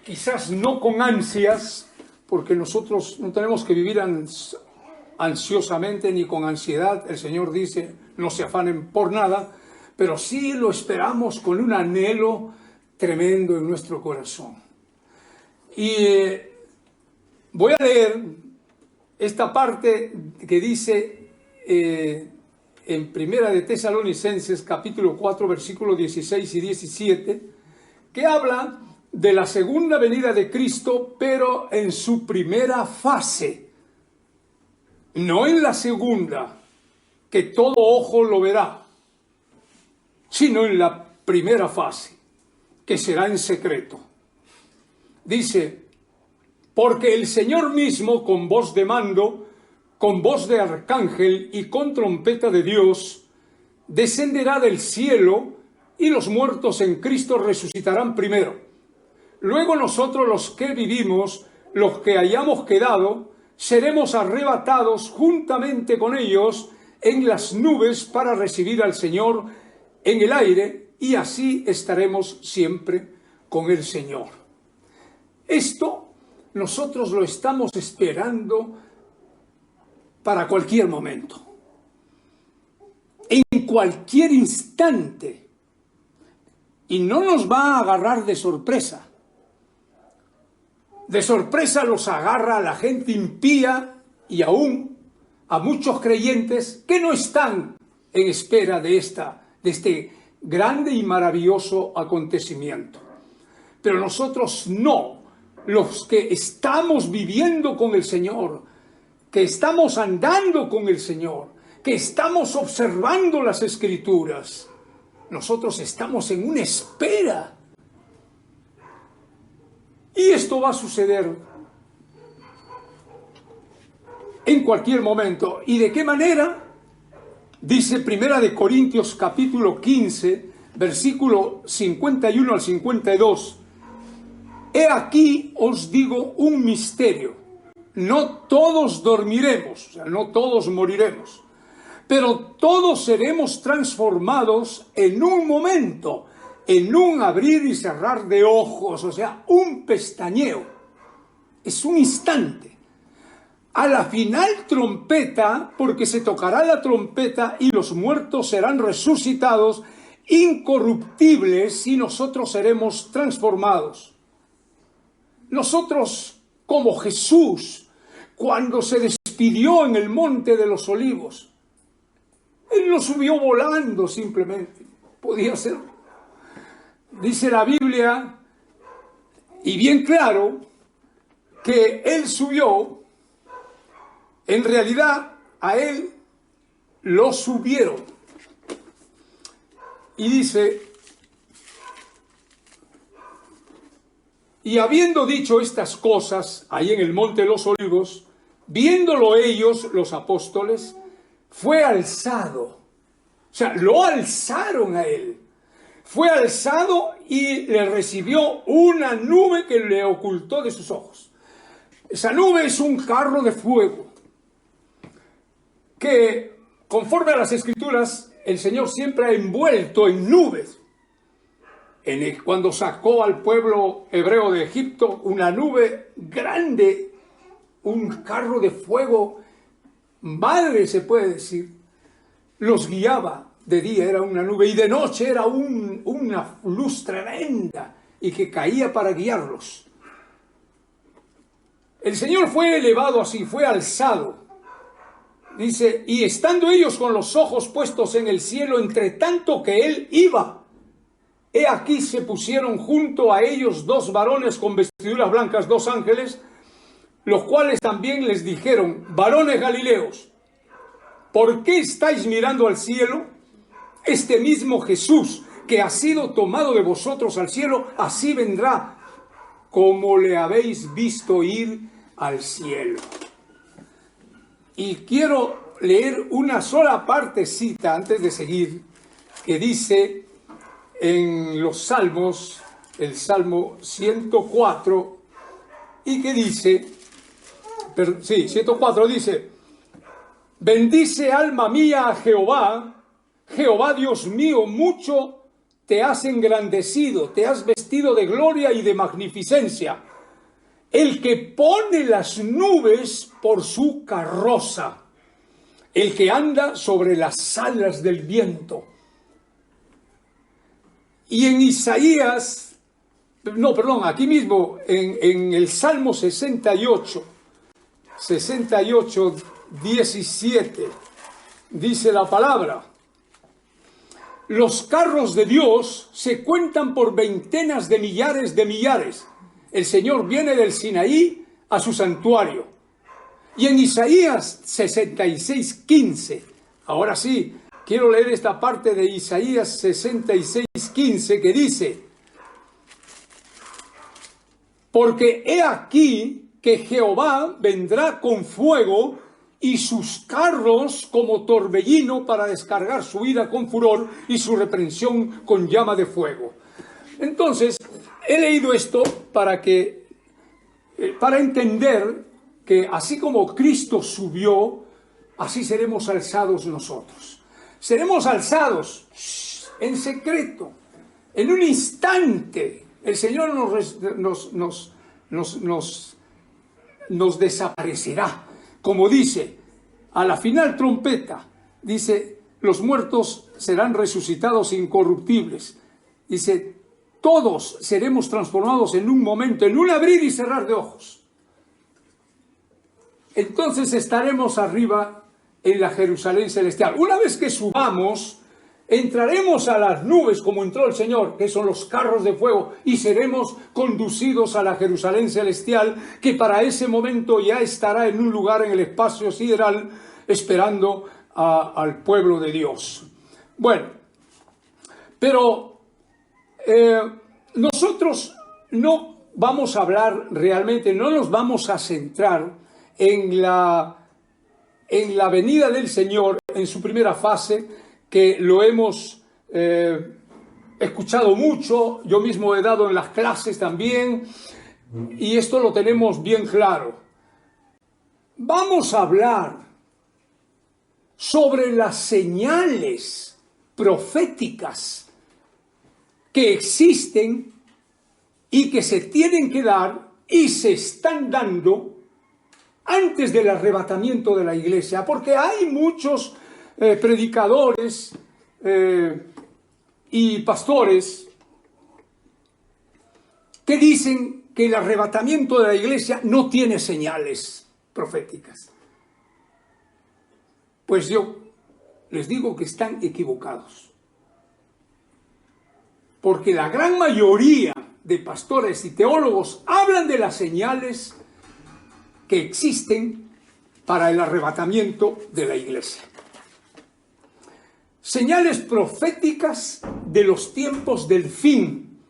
quizás no con ansias, porque nosotros no tenemos que vivir ansiosamente ni con ansiedad. El Señor dice, no se afanen por nada, pero sí lo esperamos con un anhelo tremendo en nuestro corazón. Y voy a leer esta parte que dice en Primera de Tesalonicenses, capítulo 4, versículos 16 y 17, que habla de la segunda venida de Cristo, pero en su primera fase, no en la segunda, que todo ojo lo verá, sino en la primera fase, que será en secreto. Dice, porque el Señor mismo, con voz de mando, con voz de arcángel y con trompeta de Dios, descenderá del cielo, y los muertos en Cristo resucitarán primero. Luego nosotros, los que vivimos, los que hayamos quedado, seremos arrebatados juntamente con ellos en las nubes para recibir al Señor en el aire, y así estaremos siempre con el Señor. Esto nosotros lo estamos esperando para cualquier momento, en cualquier instante, y no nos va a agarrar de sorpresa. De sorpresa los agarra a la gente impía y aún a muchos creyentes que no están en espera de este grande y maravilloso acontecimiento. Pero nosotros no, los que estamos viviendo con el Señor, que estamos andando con el Señor, que estamos observando las Escrituras, nosotros estamos en una espera. Y esto va a suceder en cualquier momento. ¿Y de qué manera? Dice Primera de Corintios capítulo 15, versículo 51 al 52. He aquí os digo un misterio. No todos dormiremos, o sea, no todos moriremos, pero todos seremos transformados en un momento, en un abrir y cerrar de ojos, o sea, un pestañeo. Es un instante. A la final trompeta, porque se tocará la trompeta y los muertos serán resucitados incorruptibles y nosotros seremos transformados. Nosotros, como Jesús, cuando se despidió en el monte de los olivos, Él no subió volando simplemente, podía hacerlo. Dice la Biblia, y bien claro, que Él subió, en realidad a Él lo subieron. Y dice, y habiendo dicho estas cosas ahí en el monte de los olivos, viéndolo ellos, los apóstoles, fue alzado. O sea, lo alzaron a Él. Fue alzado y le recibió una nube que le ocultó de sus ojos. Esa nube es un carro de fuego que, conforme a las Escrituras, el Señor siempre ha envuelto en nubes. Cuando sacó al pueblo hebreo de Egipto, una nube grande, un carro de fuego, madre se puede decir, los guiaba. De día era una nube y de noche era una luz tremenda y que caía para guiarlos. El Señor fue elevado así, fue alzado. Dice, y estando ellos con los ojos puestos en el cielo, entre tanto que Él iba, he aquí se pusieron junto a ellos dos varones con vestiduras blancas, dos ángeles, los cuales también les dijeron, varones galileos, ¿por qué estáis mirando al cielo? Este mismo Jesús que ha sido tomado de vosotros al cielo, así vendrá como le habéis visto ir al cielo. Y quiero leer una sola partecita antes de seguir, que dice en los Salmos, el Salmo 104, y que dice, 104 dice, bendice alma mía a Jehová, Jehová Dios mío, mucho te has engrandecido, te has vestido de gloria y de magnificencia. El que pone las nubes por su carroza, el que anda sobre las alas del viento. Y en Isaías, aquí mismo, en el Salmo 68, 17, dice la palabra: los carros de Dios se cuentan por veintenas de millares. El Señor viene del Sinaí a su santuario. Y en Isaías 66:15, ahora sí, quiero leer esta parte de Isaías 66:15 que dice: porque he aquí que Jehová vendrá con fuego y sus carros como torbellino para descargar su ira con furor y su reprensión con llama de fuego. Entonces, he leído esto para entender que así como Cristo subió, así seremos alzados nosotros. Seremos alzados en secreto, en un instante. El Señor nos desaparecerá. Como dice, a la final trompeta, dice, los muertos serán resucitados incorruptibles. Dice, todos seremos transformados en un momento, en un abrir y cerrar de ojos. Entonces estaremos arriba en la Jerusalén celestial. Una vez que subamos, entraremos a las nubes como entró el Señor, que son los carros de fuego, y seremos conducidos a la Jerusalén celestial, que para ese momento ya estará en un lugar en el espacio sideral, esperando al pueblo de Dios. Bueno, pero nosotros no vamos a hablar realmente, no nos vamos a centrar en la venida del Señor en su primera fase, que lo hemos escuchado mucho, yo mismo he dado en las clases también, y esto lo tenemos bien claro. Vamos a hablar sobre las señales proféticas que existen y que se tienen que dar y se están dando antes del arrebatamiento de la iglesia, porque hay muchos predicadores y pastores que dicen que el arrebatamiento de la iglesia no tiene señales proféticas. Pues yo les digo que están equivocados, porque la gran mayoría de pastores y teólogos hablan de las señales que existen para el arrebatamiento de la iglesia. Señales proféticas de los tiempos del fin,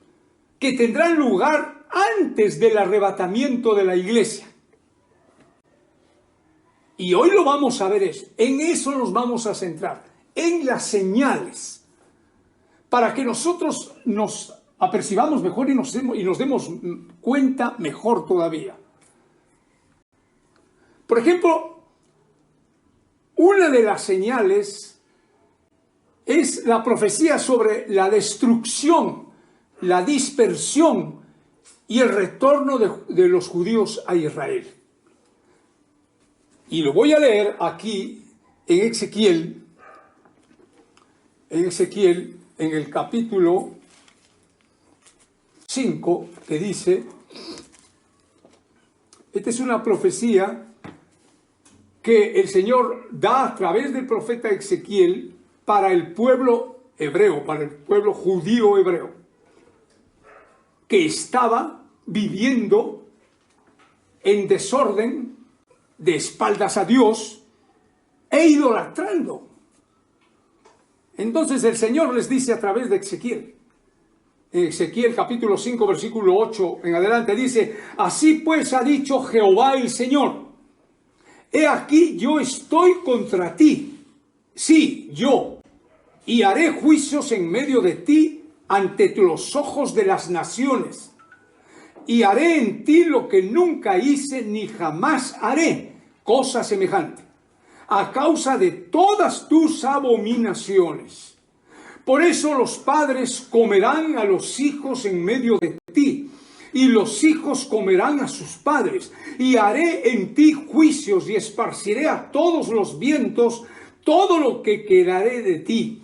que tendrán lugar antes del arrebatamiento de la iglesia. Y hoy lo vamos a ver en eso nos vamos a centrar, en las señales, para que nosotros nos apercibamos mejor y nos demos cuenta mejor todavía. Por ejemplo, una de las señales es la profecía sobre la destrucción, la dispersión y el retorno de los judíos a Israel. Y lo voy a leer aquí en Ezequiel, en el capítulo 5, que dice, esta es una profecía que el Señor da a través del profeta Ezequiel para el pueblo hebreo, para el pueblo judío hebreo, que estaba viviendo en desorden, de espaldas a Dios e idolatrando. Entonces el Señor les dice a través de Ezequiel, en Ezequiel capítulo 5, versículo 8 en adelante, dice, así pues ha dicho Jehová el Señor, he aquí yo estoy contra ti, sí, yo, y haré juicios en medio de ti ante los ojos de las naciones, y haré en ti lo que nunca hice ni jamás haré, cosa semejante, a causa de todas tus abominaciones. Por eso los padres comerán a los hijos en medio de ti, y los hijos comerán a sus padres, y haré en ti juicios, y esparciré a todos los vientos todo lo que quedaré de ti.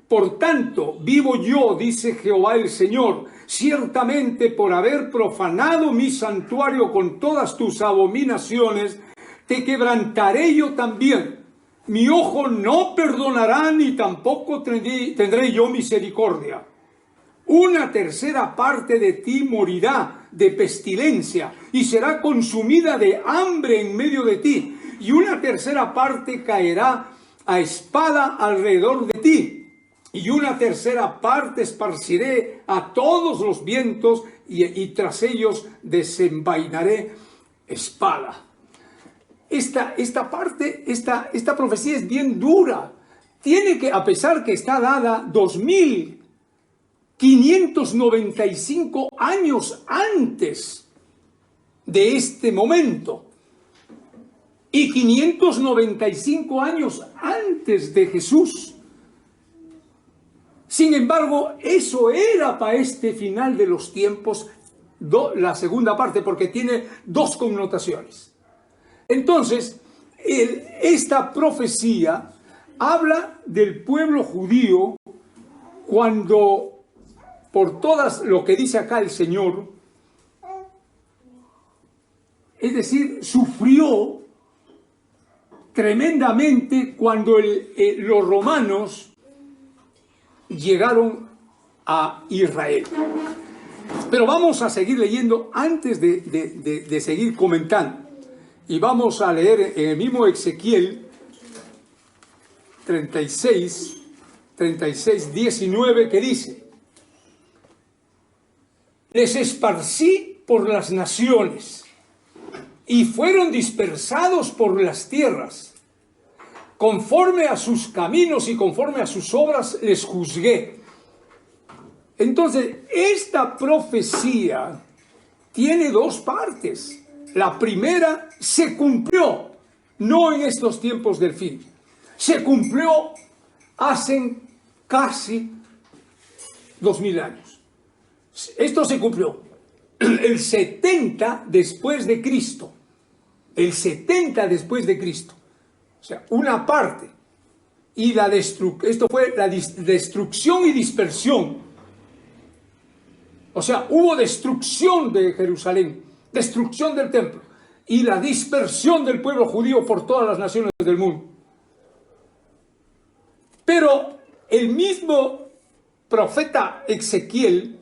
Por tanto, vivo yo, dice Jehová el Señor, ciertamente por haber profanado mi santuario con todas tus abominaciones, te quebrantaré yo también. Mi ojo no perdonará, ni tampoco tendré yo misericordia. Una tercera parte de ti morirá de pestilencia, y será consumida de hambre en medio de ti, y una tercera parte caerá a espada alrededor de ti, y una tercera parte esparciré a todos los vientos, y tras ellos desenvainaré espada. Esta profecía es bien dura. Tiene que, a pesar que está dada 2595 años antes de este momento, y 595 años antes de Jesús. Sin embargo, eso era para este final de los tiempos, la segunda parte, porque tiene dos connotaciones. Entonces, esta profecía habla del pueblo judío cuando, por todas lo que dice acá el Señor, es decir, sufrió tremendamente cuando los romanos llegaron a Israel. Pero vamos a seguir leyendo antes de seguir comentando. Y vamos a leer en el mismo Ezequiel 36, 19, que dice: les esparcí por las naciones, y fueron dispersados por las tierras. Conforme a sus caminos y conforme a sus obras les juzgué. Entonces, esta profecía tiene dos partes. La primera se cumplió, no en estos tiempos del fin. Se cumplió hace casi 2000 años. Esto se cumplió el 70 después de Cristo. El 70 después de Cristo. O sea, una parte. Y esto fue la destrucción y dispersión. O sea, hubo destrucción de Jerusalén, destrucción del templo y la dispersión del pueblo judío por todas las naciones del mundo. Pero el mismo profeta Ezequiel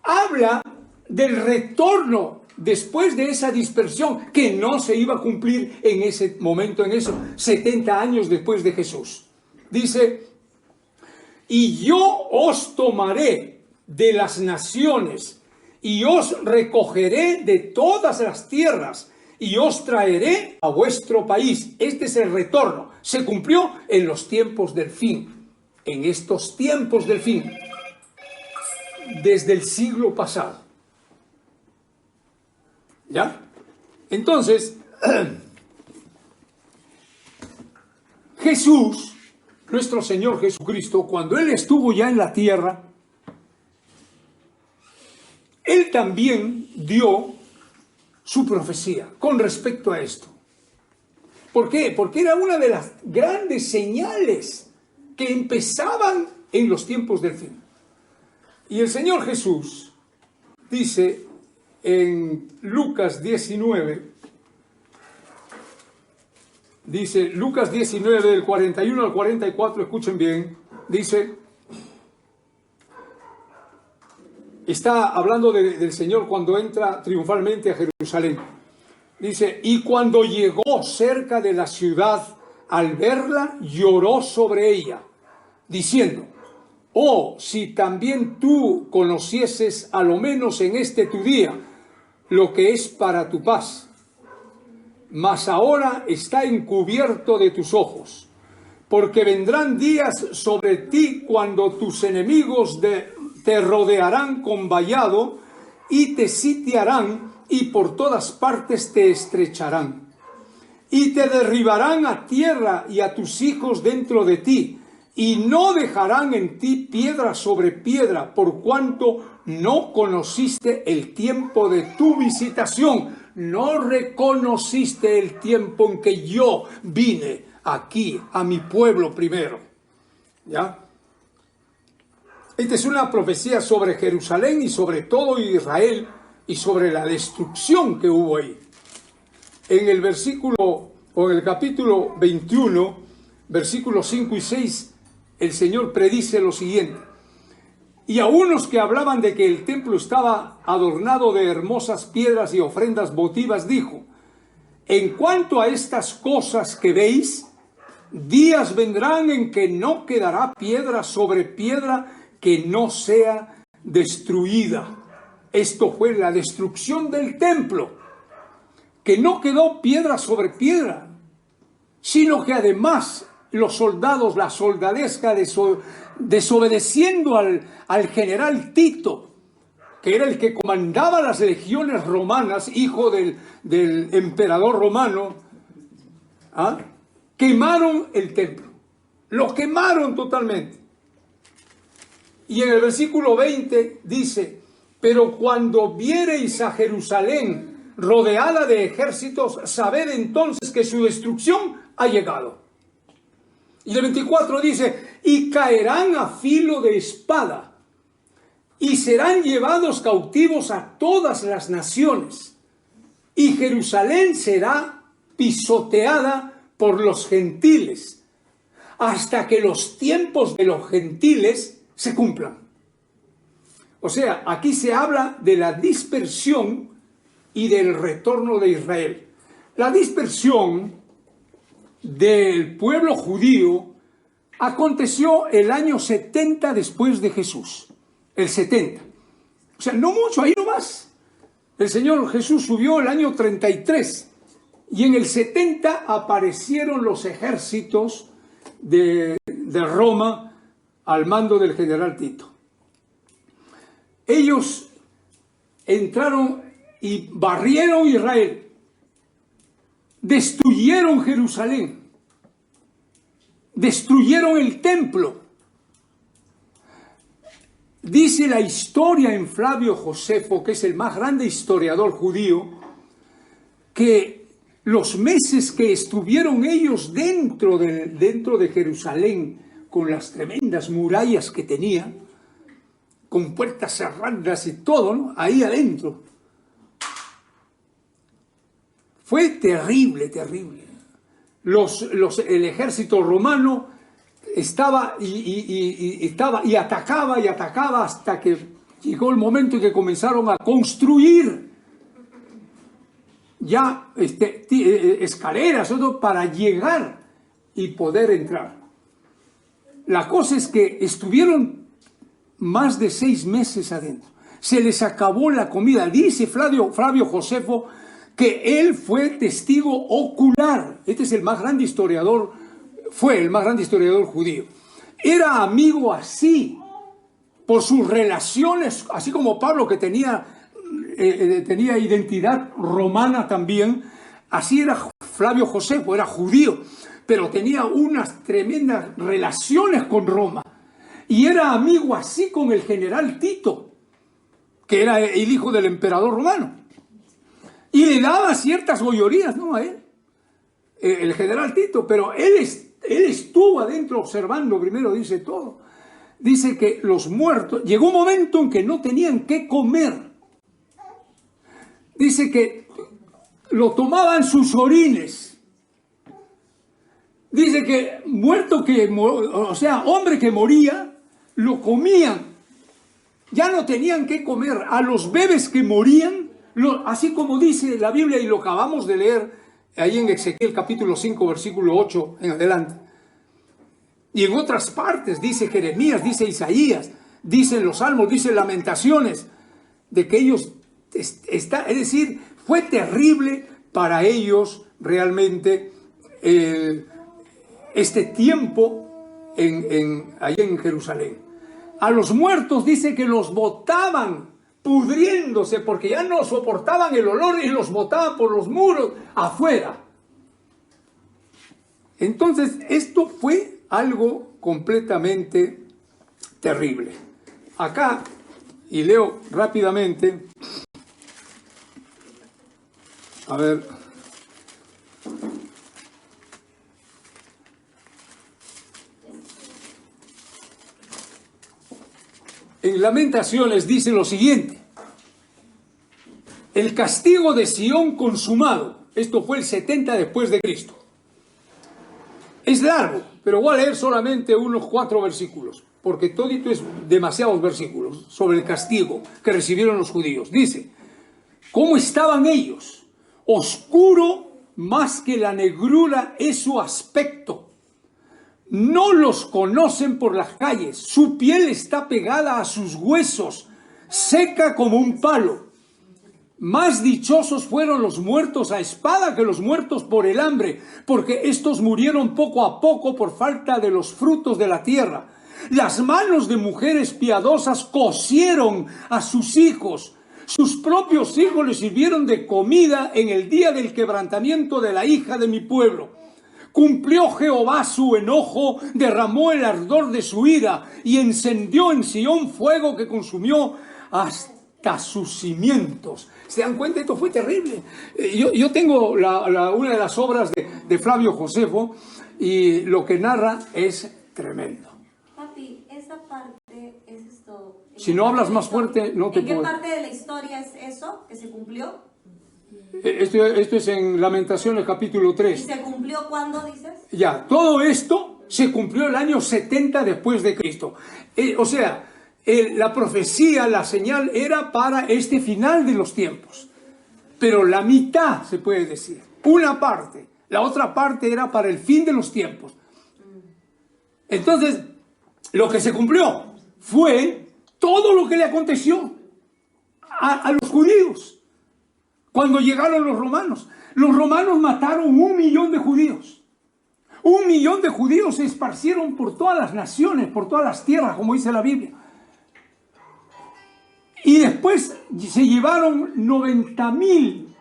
habla del retorno después de esa dispersión que no se iba a cumplir en ese momento, en esos 70 años después de Jesús. Dice: y yo os tomaré de las naciones y os recogeré de todas las tierras y os traeré a vuestro país. Este es el retorno. Se cumplió en los tiempos del fin. En estos tiempos del fin. Desde el siglo pasado. ¿Ya? Entonces, Jesús, nuestro Señor Jesucristo, cuando Él estuvo ya en la tierra, Él también dio su profecía con respecto a esto. ¿Por qué? Porque era una de las grandes señales que empezaban en los tiempos del fin. Y el Señor Jesús dice en Lucas 19, dice Lucas 19 del 41 al 44, escuchen bien, dice, está hablando del Señor cuando entra triunfalmente a Jerusalén. Dice: y cuando llegó cerca de la ciudad, al verla, lloró sobre ella, diciendo: oh, si también tú conocieses, a lo menos en este tu día, lo que es para tu paz. Mas ahora está encubierto de tus ojos, porque vendrán días sobre ti cuando tus enemigos te rodearán con vallado y te sitiarán y por todas partes te estrecharán. Y te derribarán a tierra y a tus hijos dentro de ti, y no dejarán en ti piedra sobre piedra, por cuanto no conociste el tiempo de tu visitación, no reconociste el tiempo en que yo vine aquí a mi pueblo primero. ¿Ya? Esta es una profecía sobre Jerusalén y sobre todo Israel y sobre la destrucción que hubo ahí. En el versículo, o en el capítulo 21, versículos 5 y 6, el Señor predice lo siguiente: y a unos que hablaban de que el templo estaba adornado de hermosas piedras y ofrendas votivas, dijo: en cuanto a estas cosas que veis, días vendrán en que no quedará piedra sobre piedra que no sea destruida. Esto fue la destrucción del templo, que no quedó piedra sobre piedra, sino que además los soldados, la soldadesca, desobedeciendo al general Tito, que era el que comandaba las legiones romanas, hijo del emperador romano, quemaron el templo, lo quemaron totalmente. Y en el versículo 20 dice: pero cuando viereis a Jerusalén rodeada de ejércitos, sabed entonces que su destrucción ha llegado. Y el 24 dice: y caerán a filo de espada, y serán llevados cautivos a todas las naciones, y Jerusalén será pisoteada por los gentiles, hasta que los tiempos de los gentiles se cumplan. O sea, aquí se habla de la dispersión y del retorno de Israel. La dispersión del pueblo judío aconteció el año 70 después de Jesús. El 70. O sea, no mucho, ahí nomás. El Señor Jesús subió el año 33. Y en el 70 aparecieron los ejércitos de Roma al mando del general Tito. Ellos entraron y barrieron Israel, destruyeron Jerusalén, destruyeron el templo. Dice la historia en Flavio Josefo, que es el más grande historiador judío, que los meses que estuvieron ellos dentro de Jerusalén, con las tremendas murallas que tenía, con puertas cerradas y todo, ¿no?, ahí adentro, fue terrible, terrible. El ejército romano estaba y atacaba hasta que llegó el momento en que comenzaron a construir ya escaleras para llegar y poder entrar. La cosa es que estuvieron más de 6 meses adentro. Se les acabó la comida. Dice Flavio Josefo que él fue testigo ocular. Este es el más grande historiador, fue el más grande historiador judío. Era amigo así, por sus relaciones, así como Pablo, que tenía identidad romana también. Así era Flavio Josefo, era judío, pero tenía unas tremendas relaciones con Roma. Y era amigo así con el general Tito, que era el hijo del emperador romano. Y le daba ciertas gollorías, ¿no?, a él, el general Tito, pero él estuvo adentro observando, primero dice todo. Dice que los muertos, llegó un momento en que no tenían qué comer. Dice que lo tomaban sus orines. Dice que hombre que moría, lo comían. Ya no tenían qué comer. A los bebés que morían, así como dice la Biblia, y lo acabamos de leer ahí en Ezequiel capítulo 5, versículo 8 en adelante. Y en otras partes, dice Jeremías, dice Isaías, dicen los Salmos, dice Lamentaciones, de que ellos, es decir, fue terrible para ellos realmente este tiempo ahí en Jerusalén. A los muertos dice que los botaban pudriéndose porque ya no soportaban el olor y los botaban por los muros afuera. Entonces, esto fue algo completamente terrible. Acá, y leo rápidamente, a ver, en Lamentaciones dice lo siguiente: el castigo de Sión consumado. Esto fue el 70 después de Cristo. Es largo, pero voy a leer solamente unos 4 versículos, porque todito es demasiados versículos sobre el castigo que recibieron los judíos. Dice: ¿cómo estaban ellos? Oscuro más que la negrura es su aspecto. No los conocen por las calles. Su piel está pegada a sus huesos, seca como un palo. Más dichosos fueron los muertos a espada que los muertos por el hambre, porque estos murieron poco a poco por falta de los frutos de la tierra. Las manos de mujeres piadosas cocieron a sus hijos. Sus propios hijos les sirvieron de comida en el día del quebrantamiento de la hija de mi pueblo. Cumplió Jehová su enojo, derramó el ardor de su ira y encendió en Sión fuego que consumió hasta sus cimientos. ¿Se dan cuenta? Esto fue terrible. Yo tengo una de las obras de Flavio Josefo y lo que narra es tremendo. Papi, esa parte es esto. Si no hablas más fuerte, no te puedo. ¿En qué parte de la historia es eso que se cumplió? Esto es en Lamentaciones capítulo 3. ¿Y se cumplió cuándo, dices? Ya, todo esto se cumplió el año 70 después de Cristo. O sea, la profecía, la señal era para este final de los tiempos. Pero la mitad, se puede decir, una parte, la otra parte era para el fin de los tiempos. Entonces, lo que se cumplió fue todo lo que le aconteció a los judíos. Cuando llegaron los romanos mataron 1 millón de judíos. 1 millón de judíos se esparcieron por todas las naciones, por todas las tierras, como dice la Biblia. Y después se llevaron 90.000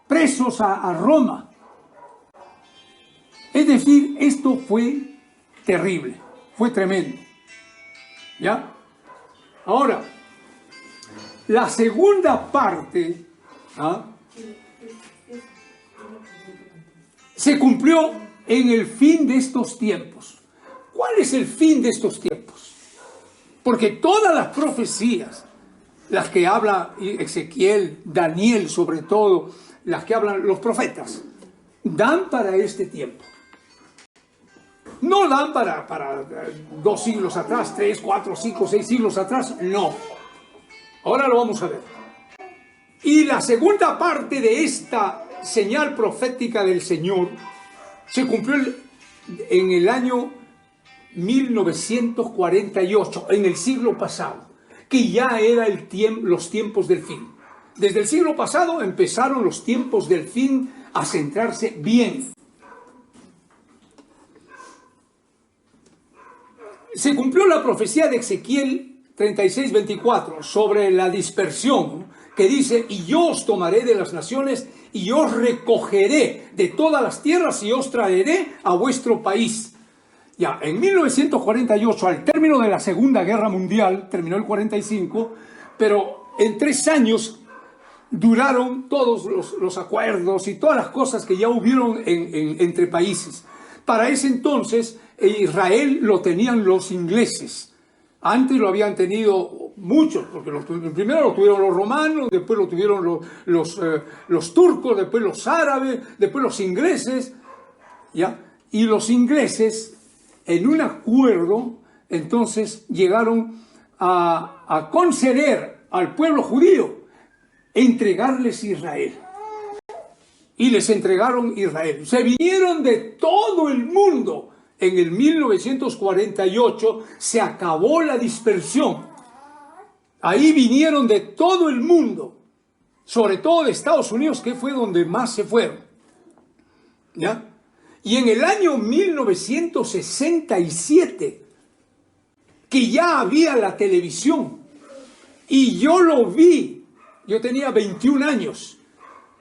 presos a Roma. Es decir, esto fue terrible, fue tremendo. ¿Ya? Ahora, la segunda parte se cumplió en el fin de estos tiempos. ¿Cuál es el fin de estos tiempos? Porque todas las profecías, las que habla Ezequiel, Daniel sobre todo, las que hablan los profetas, dan para este tiempo. No dan para 2 siglos atrás, 3, 4, 5, 6 siglos atrás, no. Ahora lo vamos a ver. Y la segunda parte de esta señal profética del Señor se cumplió en el año 1948, en el siglo pasado, que ya era los tiempos del fin. Desde el siglo pasado empezaron los tiempos del fin a centrarse bien. Se cumplió la profecía de Ezequiel 36:24 sobre la dispersión, que dice: y yo os tomaré de las naciones y os recogeré de todas las tierras y os traeré a vuestro país. Ya, en 1948, al término de la Segunda Guerra Mundial, terminó el 45, pero en 3 años duraron todos los acuerdos y todas las cosas que ya hubieron entre países. Para ese entonces, Israel lo tenían los ingleses. Antes lo habían tenido muchos, porque primero lo tuvieron los romanos, después lo tuvieron los turcos, después los árabes, después los ingleses, ¿ya? Y los ingleses, en un acuerdo, entonces llegaron a conceder al pueblo judío, entregarles Israel. Y les entregaron Israel. Se vinieron de todo el mundo. En el 1948 se acabó la dispersión. Ahí vinieron de todo el mundo, sobre todo de Estados Unidos, que fue donde más se fueron. ¿Ya? Y en el año 1967, que ya había la televisión, y yo lo vi, yo tenía 21 años,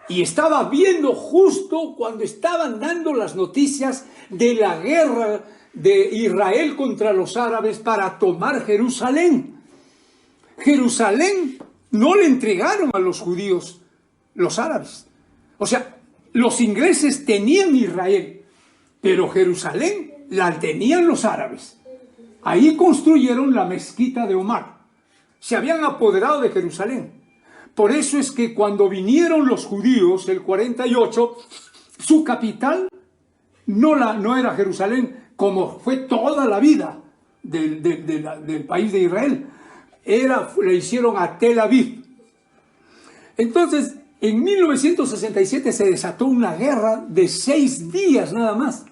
y estaba viendo justo cuando estaban dando las noticias de la guerra de Israel contra los árabes para tomar Jerusalén. Jerusalén no le entregaron a los judíos los árabes. O sea, los ingleses tenían Israel, pero Jerusalén la tenían los árabes. Ahí construyeron la mezquita de Omar. Se habían apoderado de Jerusalén. Por eso es que cuando vinieron los judíos, el 48, su capital no era Jerusalén, como fue toda la vida del país de Israel. Le hicieron a Tel Aviv. Entonces, en 1967 se desató una guerra de 6 días nada más.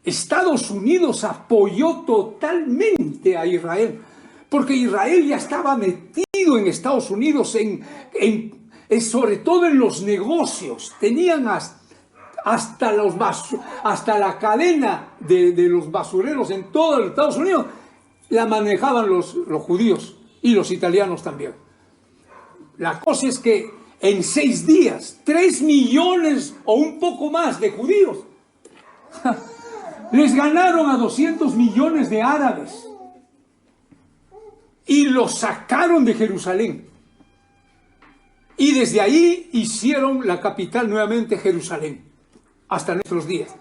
Estados Unidos apoyó totalmente a Israel, porque Israel ya estaba metido en Estados Unidos, sobre todo en los negocios. Tenían hasta la cadena de los basureros en todo los Estados Unidos, la manejaban los judíos y los italianos también. La cosa es que en 6 días, 3 millones o un poco más de judíos les ganaron a 200 millones de árabes y los sacaron de Jerusalén. Y desde ahí hicieron la capital nuevamente Jerusalén, hasta nuestros días.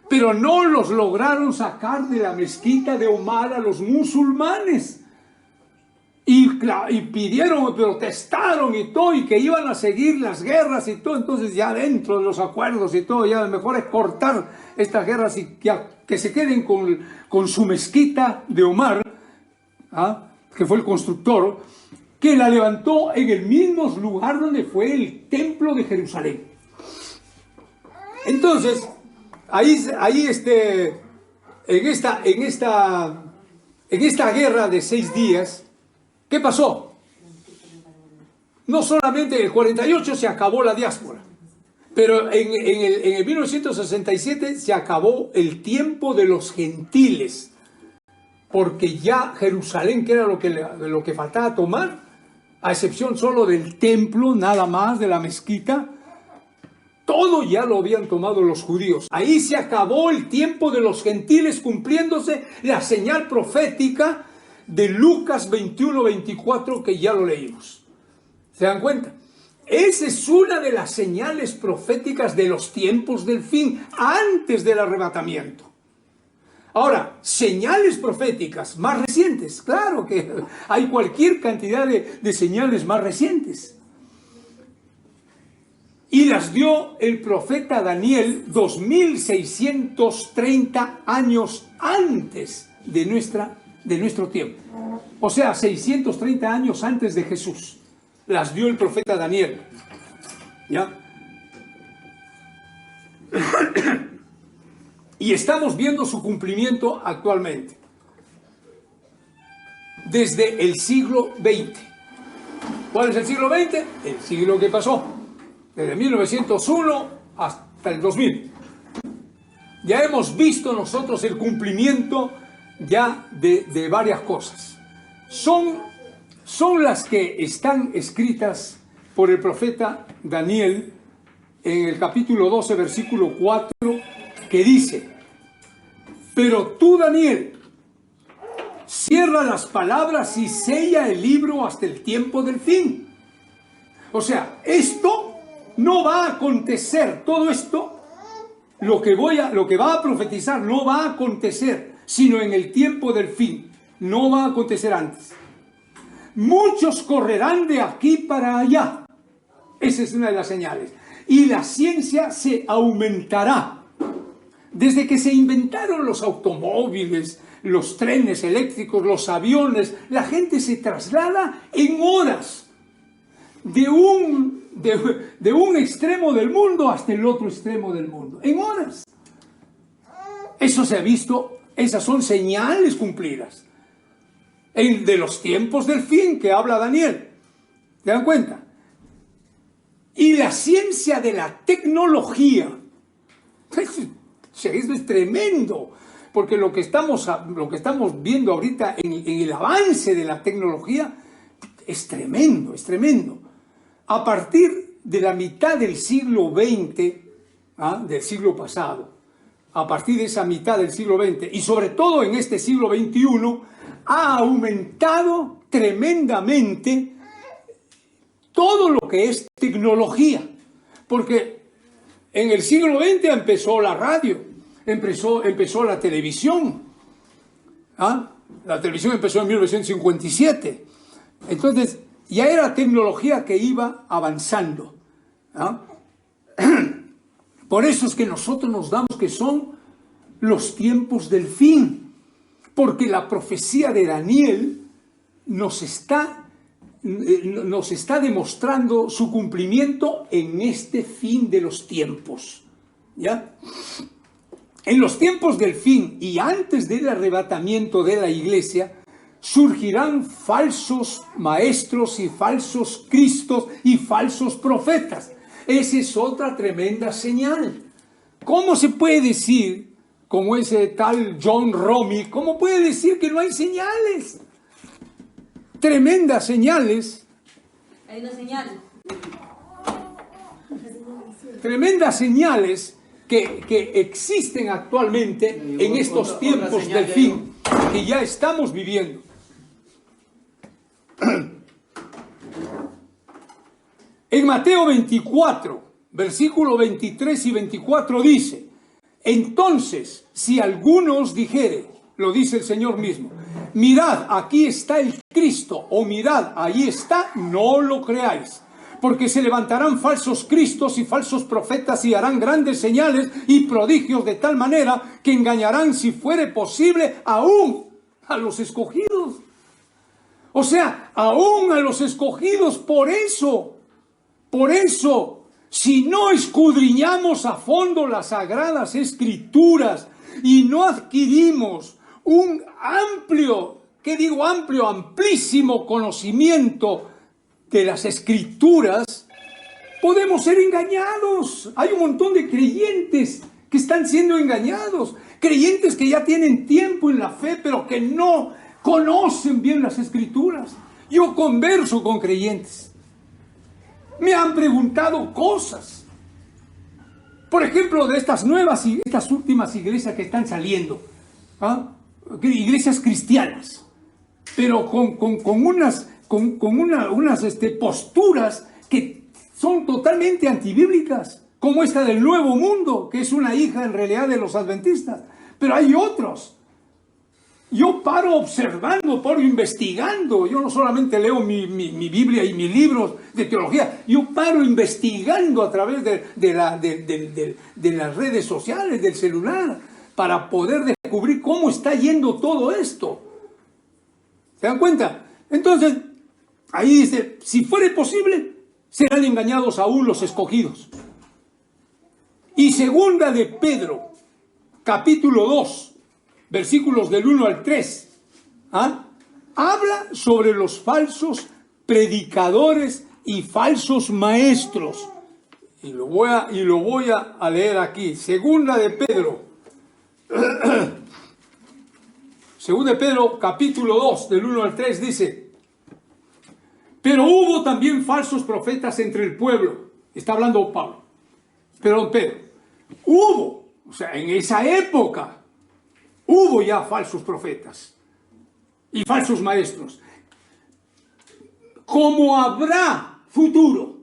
Pero no los lograron sacar de la mezquita de Omar a los musulmanes. Y pidieron, protestaron y todo, y que iban a seguir las guerras y todo. Entonces ya dentro de los acuerdos y todo, ya mejor es cortar estas guerras y que se queden con su mezquita de Omar, que fue el constructor, que la levantó en el mismo lugar donde fue el templo de Jerusalén. Entonces, en esta guerra de 6 días, ¿qué pasó? No solamente en el 48 se acabó la diáspora, pero en el 1967 se acabó el tiempo de los gentiles, porque ya Jerusalén, que era lo que faltaba tomar, a excepción solo del templo, nada más, de la mezquita, todo ya lo habían tomado los judíos. Ahí se acabó el tiempo de los gentiles, cumpliéndose la señal profética de Lucas 21-24, que ya lo leímos. ¿Se dan cuenta? Esa es una de las señales proféticas de los tiempos del fin, antes del arrebatamiento. Ahora, señales proféticas más recientes, claro que hay cualquier cantidad de señales más recientes. Y las dio el profeta Daniel 2630 años antes de nuestro tiempo. O sea, 630 años antes de Jesús. Las dio el profeta Daniel. ¿Ya? Y estamos viendo su cumplimiento actualmente. Desde el siglo XX. ¿Cuál es el siglo XX? El siglo que pasó. Desde 1901 hasta el 2000. Ya hemos visto nosotros el cumplimiento ya de varias cosas. Son las que están escritas por el profeta Daniel en el capítulo 12, versículo 4, que dice: pero tú, Daniel, cierra las palabras y sella el libro hasta el tiempo del fin. O sea, esto no va a acontecer, todo esto, lo que va a profetizar no va a acontecer, sino en el tiempo del fin, no va a acontecer antes. Muchos correrán de aquí para allá, esa es una de las señales, y la ciencia se aumentará. Desde que se inventaron los automóviles, los trenes eléctricos, los aviones, la gente se traslada en horas de un extremo del mundo hasta el otro extremo del mundo, en horas. Eso se ha visto, esas son señales cumplidas de los tiempos del fin que habla Daniel. ¿Se dan cuenta? Y la ciencia de la tecnología, es tremendo, porque lo que estamos viendo ahorita en el avance de la tecnología es tremendo, es tremendo. A partir de la mitad del siglo XX, del siglo pasado, a partir de esa mitad del siglo XX y sobre todo en este siglo XXI, ha aumentado tremendamente todo lo que es tecnología. Porque en el siglo XX empezó la radio, empezó la televisión. ¿Ah? La televisión empezó en 1957. Entonces, ya era tecnología que iba avanzando. ¿Ah? Por eso es que nosotros nos damos que son los tiempos del fin, porque la profecía de Daniel nos está demostrando su cumplimiento en este fin de los tiempos. ¿Ya? En los tiempos del fin y antes del arrebatamiento de la iglesia, surgirán falsos maestros y falsos cristos y falsos profetas. Esa es otra tremenda señal. ¿Cómo se puede decir, como ese tal John Romy, cómo puede decir que no hay señales? Tremendas señales. Hay una señal. Tremendas señales que existen actualmente en estos tiempos del fin que ya estamos viviendo. En Mateo 24, versículo 23 y 24 dice: entonces, si alguno os dijere, lo dice el Señor mismo, mirad, aquí está el Cristo, o mirad, ahí está, no lo creáis. Porque se levantarán falsos cristos y falsos profetas y harán grandes señales y prodigios de tal manera que engañarán, si fuere posible, aún a los escogidos. O sea, aún a los escogidos. Por eso, si no escudriñamos a fondo las Sagradas Escrituras y no adquirimos un amplísimo conocimiento de las Escrituras, podemos ser engañados. Hay un montón de creyentes que están siendo engañados, creyentes que ya tienen tiempo en la fe, pero que no conocen bien las Escrituras. Yo converso con creyentes, me han preguntado cosas, por ejemplo, de estas últimas iglesias que están saliendo, ¿ah? Iglesias cristianas, pero con unas posturas que son totalmente antibíblicas, como esta del Nuevo Mundo, que es una hija en realidad de los adventistas. Pero hay otros. Yo paro observando, paro investigando. Yo no solamente leo mi Biblia y mis libros de teología, yo paro investigando a través de las redes sociales, del celular, para poder descubrir cómo está yendo todo esto. ¿Se dan cuenta? Entonces, ahí dice, si fuere posible, serán engañados aún los escogidos. Y segunda de Pedro, capítulo 2, versículos del 1 al 3, ¿ah? Habla sobre los falsos predicadores y falsos maestros. Y lo voy a leer aquí. Segunda de Pedro. Segunda de Pedro, capítulo 2, del 1 al 3, dice: pero hubo también falsos profetas entre el pueblo. Está hablando Pedro. Hubo, o sea, en esa época, hubo ya falsos profetas y falsos maestros. Como habrá futuro,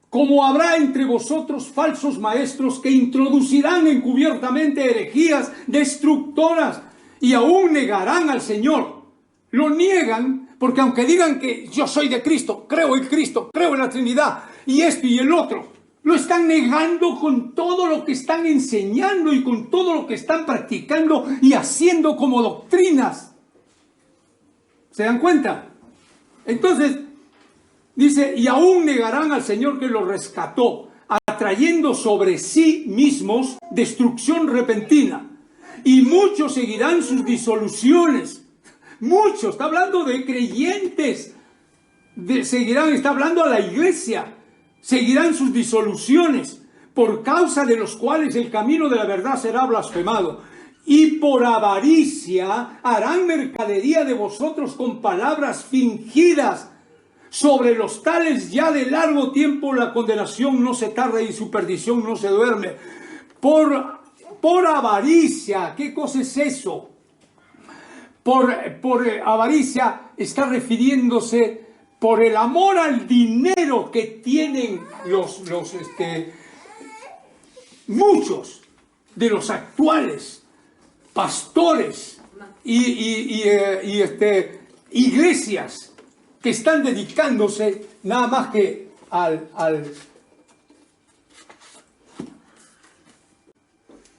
como habrá entre vosotros falsos maestros que introducirán encubiertamente herejías destructoras y aún negarán al Señor. Lo niegan porque aunque digan que yo soy de Cristo, creo en la Trinidad y esto y el otro, lo están negando con todo lo que están enseñando y con todo lo que están practicando y haciendo como doctrinas. ¿Se dan cuenta? Entonces, dice, y aún negarán al Señor que los rescató, atrayendo sobre sí mismos destrucción repentina. Y muchos seguirán sus disoluciones. Muchos, está hablando de creyentes. Está hablando a la iglesia. Seguirán sus disoluciones, por causa de los cuales el camino de la verdad será blasfemado. Y por avaricia harán mercadería de vosotros con palabras fingidas. Sobre los tales ya de largo tiempo la condenación no se tarda y su perdición no se duerme. Por por avaricia. ¿Qué cosa es eso? Por avaricia está refiriéndose por el amor al dinero que tienen muchos de los actuales pastores y iglesias que están dedicándose nada más que al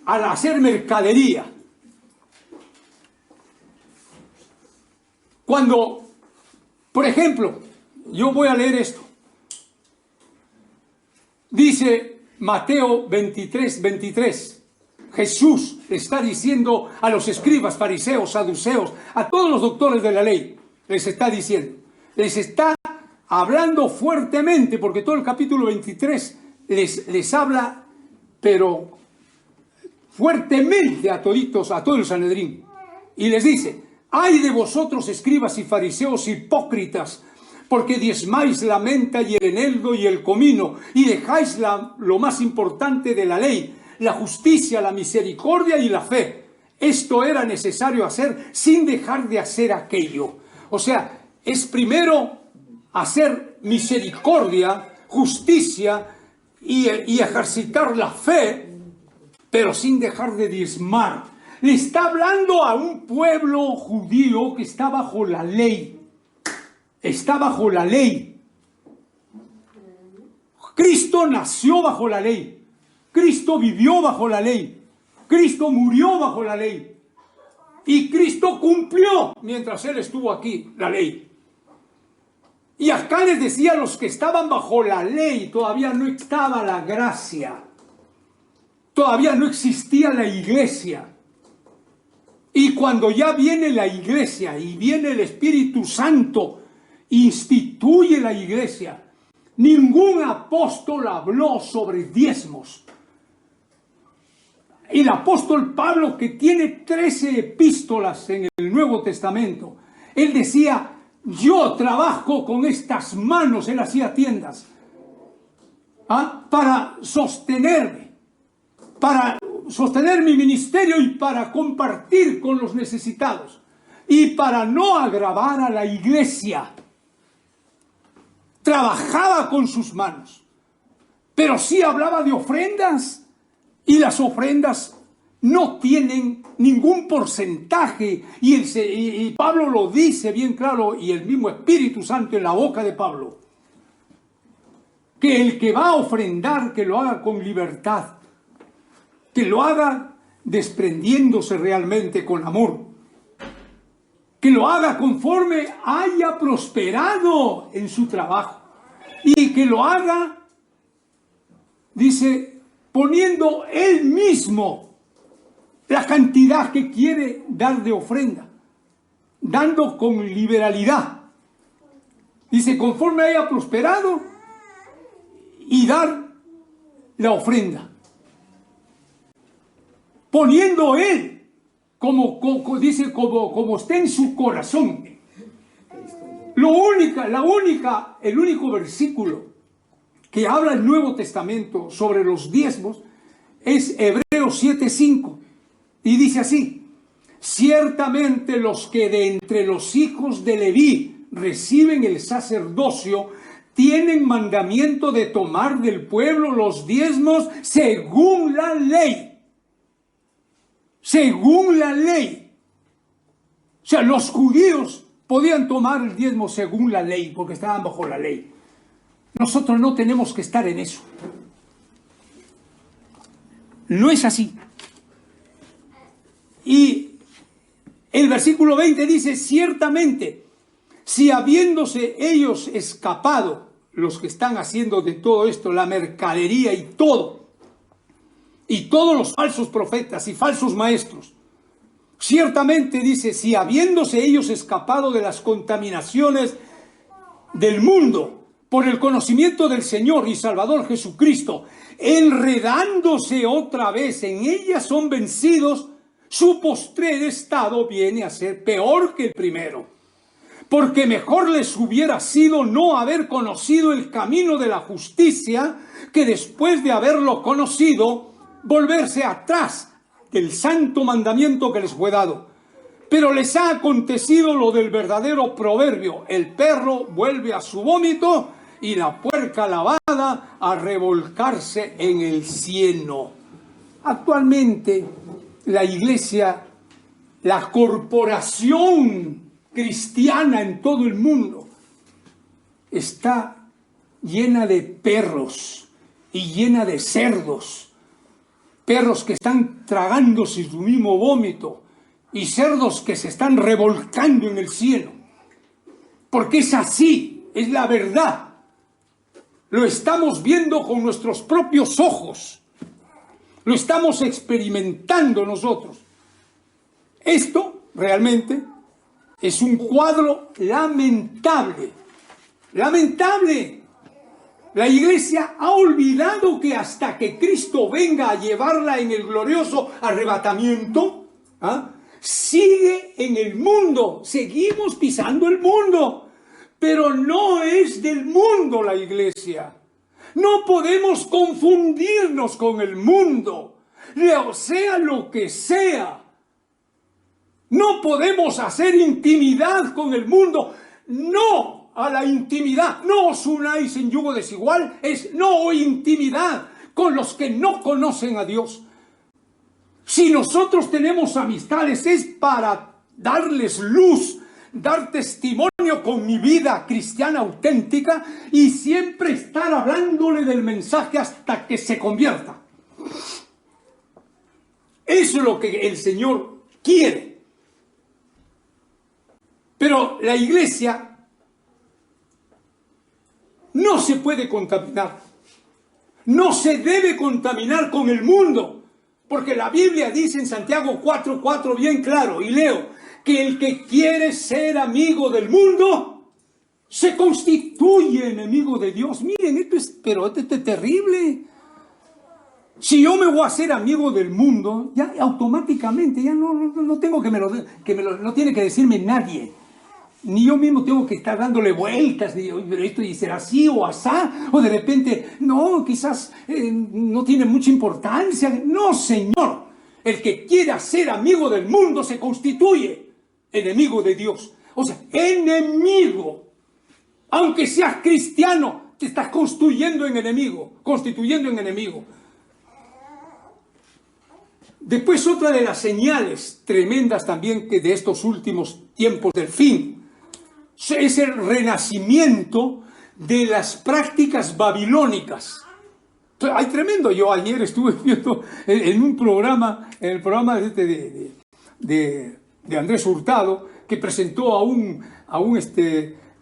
hacer mercadería. Cuando, por ejemplo, yo voy a leer esto. Dice Mateo 23:23. Jesús está diciendo a los escribas, fariseos, saduceos, a todos los doctores de la ley, les está diciendo, les está hablando fuertemente, porque todo el capítulo 23 les habla, pero fuertemente a toditos, a todo el Sanedrín. Y les dice: ay de vosotros, escribas y fariseos hipócritas, porque diezmáis la menta y el eneldo y el comino, y dejáis lo más importante de la ley, la justicia, la misericordia y la fe. Esto era necesario hacer sin dejar de hacer aquello. O sea, es primero hacer misericordia, justicia y ejercitar la fe, pero sin dejar de diezmar. Le está hablando a un pueblo judío que está bajo la ley. Está bajo la ley. Cristo nació bajo la ley. Cristo vivió bajo la ley. Cristo murió bajo la ley. Y Cristo cumplió, mientras Él estuvo aquí, la ley. Y acá les decía a los que estaban bajo la ley, todavía no estaba la gracia. Todavía no existía la iglesia. Y cuando ya viene la iglesia y viene el Espíritu Santo, instituye la iglesia, ningún apóstol habló sobre diezmos. El apóstol Pablo, que tiene 13 epístolas en el Nuevo Testamento, él decía: yo trabajo con estas manos. Él hacía tiendas para sostenerme, para sostener mi ministerio y para compartir con los necesitados y para no agravar a la iglesia. Trabajaba con sus manos, pero sí hablaba de ofrendas, y las ofrendas no tienen ningún porcentaje, y Pablo lo dice bien claro, y el mismo Espíritu Santo en la boca de Pablo, que el que va a ofrendar, que lo haga con libertad, que lo haga desprendiéndose realmente con amor, que lo haga conforme haya prosperado en su trabajo, y que lo haga, dice, poniendo él mismo la cantidad que quiere dar de ofrenda, dando con liberalidad. Dice, conforme haya prosperado, y dar la ofrenda, poniendo él, dice, como esté en su corazón. El único versículo que habla el Nuevo Testamento sobre los diezmos es Hebreos 7:5, y dice así: ciertamente los que de entre los hijos de Leví reciben el sacerdocio tienen mandamiento de tomar del pueblo los diezmos según la ley. Según la ley. O sea, los judíos podían tomar el diezmo según la ley, porque estaban bajo la ley. Nosotros no tenemos que estar en eso. No es así. Y el versículo 20 dice: ciertamente, si habiéndose ellos escapado, los que están haciendo de todo esto, la mercadería y todos los falsos profetas y falsos maestros, ciertamente dice, si habiéndose ellos escapado de las contaminaciones del mundo, por el conocimiento del Señor y Salvador Jesucristo, enredándose otra vez en ellas, son vencidos, su postrer estado viene a ser peor que el primero. Porque mejor les hubiera sido no haber conocido el camino de la justicia, que después de haberlo conocido, volverse atrás del santo mandamiento que les fue dado. Pero les ha acontecido lo del verdadero proverbio: el perro vuelve a su vómito y la puerca lavada a revolcarse en el cieno. Actualmente la iglesia, la corporación cristiana en todo el mundo, está llena de perros y llena de cerdos. Perros que están tragándose su mismo vómito y cerdos que se están revolcando en el cielo. Porque es así, es la verdad. Lo estamos viendo con nuestros propios ojos. Lo estamos experimentando nosotros. Esto realmente es un cuadro lamentable. Lamentable. La iglesia ha olvidado que hasta que Cristo venga a llevarla en el glorioso arrebatamiento, sigue en el mundo. Seguimos pisando el mundo. Pero no es del mundo la iglesia. No podemos confundirnos con el mundo, sea lo que sea. No podemos hacer intimidad con el mundo. No a la intimidad. No os unáis en yugo desigual. Es no intimidad con los que no conocen a Dios. Si nosotros tenemos amistades es para darles luz, dar testimonio con mi vida cristiana auténtica y siempre estar hablándole del mensaje hasta que se convierta. Eso es lo que el Señor quiere. Pero la iglesia no se puede contaminar. No se debe contaminar con el mundo. Porque la Biblia dice en Santiago 4:4 bien claro, y leo, que el que quiere ser amigo del mundo se constituye enemigo de Dios. Miren, esto es terrible. Si yo me voy a hacer amigo del mundo, ya automáticamente, ya no tengo no tiene que decirme nadie. Ni yo mismo tengo que estar dándole vueltas, pero esto y será así o asá, o de repente, no, quizás no tiene mucha importancia. No, Señor, el que quiera ser amigo del mundo se constituye enemigo de Dios. O sea, enemigo. Aunque seas cristiano, te estás constituyendo en enemigo. Después otra de las señales tremendas también que de estos últimos tiempos del fin es el renacimiento de las prácticas babilónicas. Hay tremendo. Yo ayer estuve viendo en un programa, en el programa de Andrés Hurtado, que presentó a un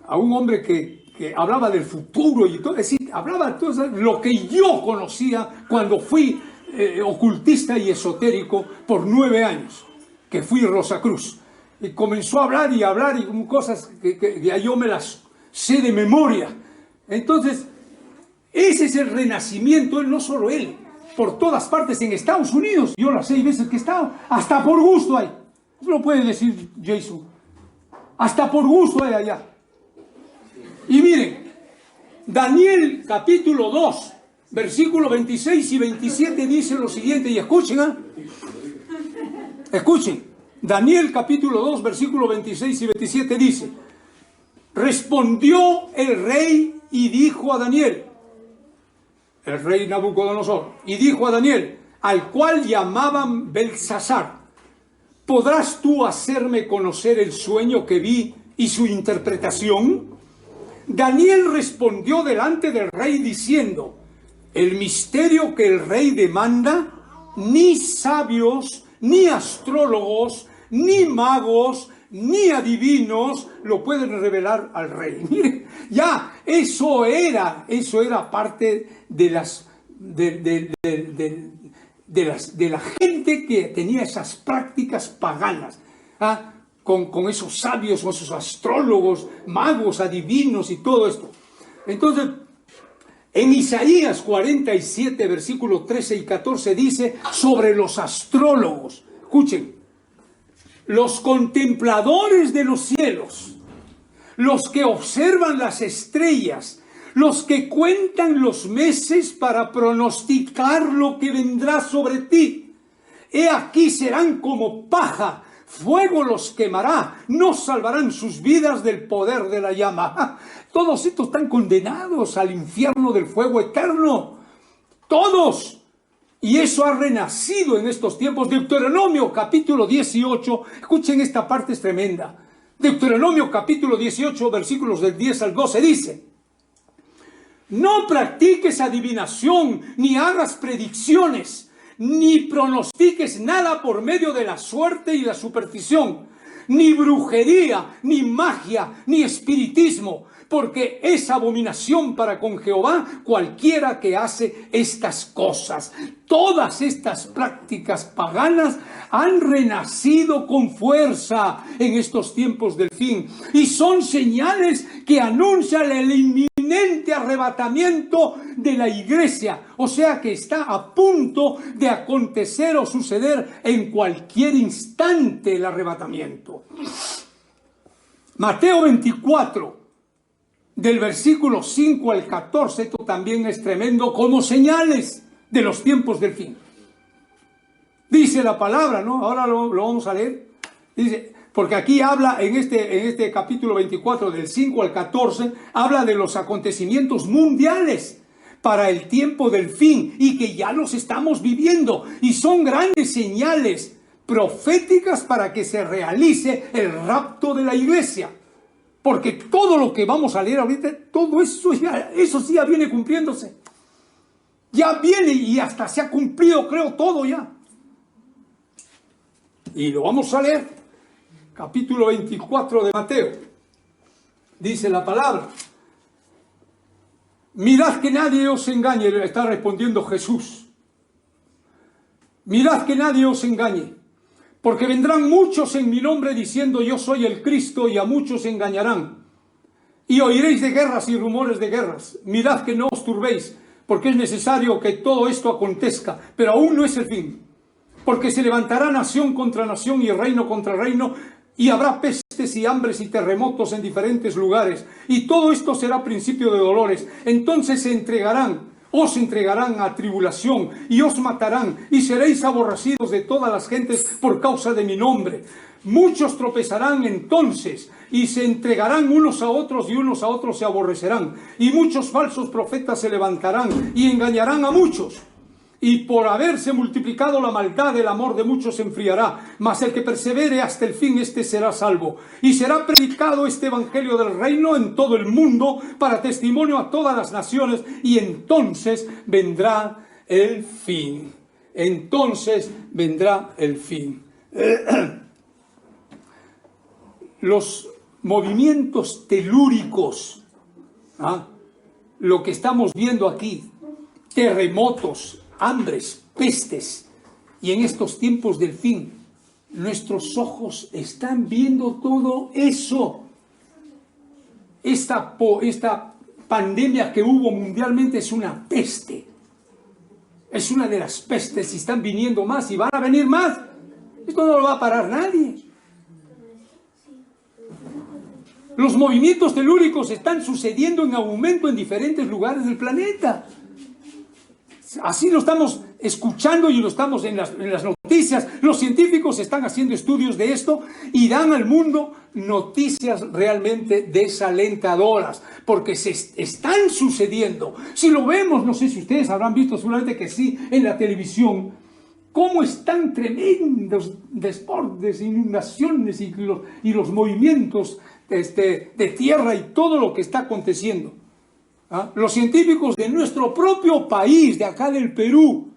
hombre que hablaba del futuro y todo, es decir, hablaba de todo lo que yo conocía cuando fui ocultista y esotérico por 9 años, que fui Rosacruz. Y comenzó a hablar y cosas que ya yo me las sé de memoria. Entonces, ese es el renacimiento, no solo él, por todas partes en Estados Unidos. Yo las 6 veces que he estado, hasta por gusto hay. Eso lo puede decir Jason. Hasta por gusto hay allá. Y miren, Daniel capítulo 2, versículos 26 y 27 dice lo siguiente, y escuchen, escuchen. Daniel capítulo 2, versículos 26 y 27 dice: respondió el rey y dijo a Daniel, el rey Nabucodonosor, y dijo a Daniel, al cual llamaban Belsasar: ¿podrás tú hacerme conocer el sueño que vi y su interpretación? Daniel respondió delante del rey diciendo: el misterio que el rey demanda, ni sabios, ni astrólogos, ni magos, ni adivinos lo pueden revelar al rey. Mire, ya eso era parte de la gente que tenía esas prácticas paganas, con esos sabios, con esos astrólogos, magos, adivinos y todo esto. Entonces, en Isaías 47, versículos 13 y 14 dice sobre los astrólogos, escuchen, los contempladores de los cielos, los que observan las estrellas, los que cuentan los meses para pronosticar lo que vendrá sobre ti. He aquí serán como paja, fuego los quemará, no salvarán sus vidas del poder de la llama. Todos estos están condenados al infierno del fuego eterno. Todos. Y eso ha renacido en estos tiempos. Deuteronomio capítulo 18, escuchen esta parte, es tremenda. Deuteronomio capítulo 18, versículos del 10 al 12 dice: no practiques adivinación, ni hagas predicciones, ni pronostiques nada por medio de la suerte y la superstición, ni brujería, ni magia, ni espiritismo, porque es abominación para con Jehová cualquiera que hace estas cosas. Todas estas prácticas paganas han renacido con fuerza en estos tiempos del fin y son señales que anuncian el inminente arrebatamiento de la iglesia. O sea que está a punto de acontecer o suceder en cualquier instante el arrebatamiento. Mateo 24. Del versículo 5 al 14, esto también es tremendo, como señales de los tiempos del fin. Dice la palabra, ¿no? Ahora lo vamos a leer. Dice, porque aquí habla en este capítulo 24, del 5 al 14, habla de los acontecimientos mundiales para el tiempo del fin y que ya los estamos viviendo. Y son grandes señales proféticas para que se realice el rapto de la iglesia. Porque todo lo que vamos a leer ahorita, todo eso sí ya viene cumpliéndose. Ya viene y hasta se ha cumplido, creo, todo ya. Y lo vamos a leer. Capítulo 24 de Mateo. Dice la palabra: mirad que nadie os engañe, le está respondiendo Jesús. Mirad que nadie os engañe. Porque vendrán muchos en mi nombre diciendo yo soy el Cristo, y a muchos engañarán. Y oiréis de guerras y rumores de guerras. Mirad que no os turbéis, porque es necesario que todo esto acontezca, pero aún no es el fin. Porque se levantará nación contra nación y reino contra reino, y habrá pestes y hambres y terremotos en diferentes lugares. Y todo esto será principio de dolores. Entonces os entregarán a tribulación y os matarán y seréis aborrecidos de todas las gentes por causa de mi nombre. Muchos tropezarán entonces y se entregarán unos a otros y unos a otros se aborrecerán. Y muchos falsos profetas se levantarán y engañarán a muchos. Y por haberse multiplicado la maldad, el amor de muchos se enfriará. Mas el que persevere hasta el fin, este será salvo. Y será predicado este evangelio del reino en todo el mundo para testimonio a todas las naciones. Y entonces vendrá el fin. Entonces vendrá el fin. Los movimientos telúricos, lo que estamos viendo aquí, terremotos, hambres, pestes, y en estos tiempos del fin, nuestros ojos están viendo todo eso. Esta pandemia que hubo mundialmente es una peste. Es una de las pestes y están viniendo más y van a venir más. Esto no lo va a parar nadie. Los movimientos telúricos están sucediendo en aumento en diferentes lugares del planeta. Así lo estamos escuchando y lo estamos en las noticias. Los científicos están haciendo estudios de esto y dan al mundo noticias realmente desalentadoras, porque se están sucediendo. Si lo vemos, no sé si ustedes habrán visto, seguramente que sí, en la televisión, cómo están tremendos desbordes, inundaciones y los movimientos de tierra y todo lo que está aconteciendo. Los científicos de nuestro propio país, de acá del Perú,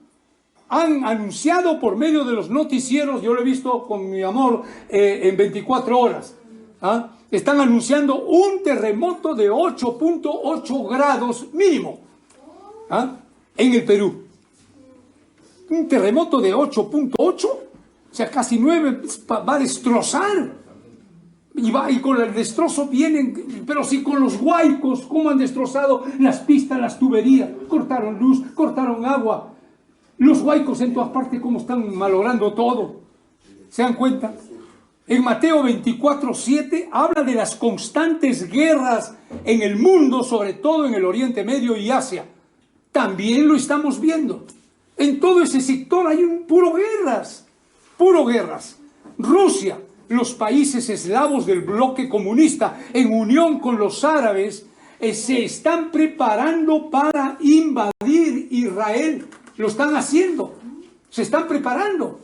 han anunciado por medio de los noticieros, yo lo he visto con mi amor en 24 horas, están anunciando un terremoto de 8.8 grados mínimo en el Perú. Un terremoto de 8.8, o sea, casi 9, va a destrozar. Y con el destrozo vienen, pero sí con los huaicos, cómo han destrozado las pistas, las tuberías, cortaron luz, cortaron agua. Los huaicos en todas partes, cómo están malogrando todo. ¿Se dan cuenta? En Mateo 24:7 habla de las constantes guerras en el mundo, sobre todo en el Oriente Medio y Asia. También lo estamos viendo. En todo ese sector hay puro guerras. Rusia, los países eslavos del bloque comunista, en unión con los árabes, se están preparando para invadir Israel. Lo están haciendo. Se están preparando.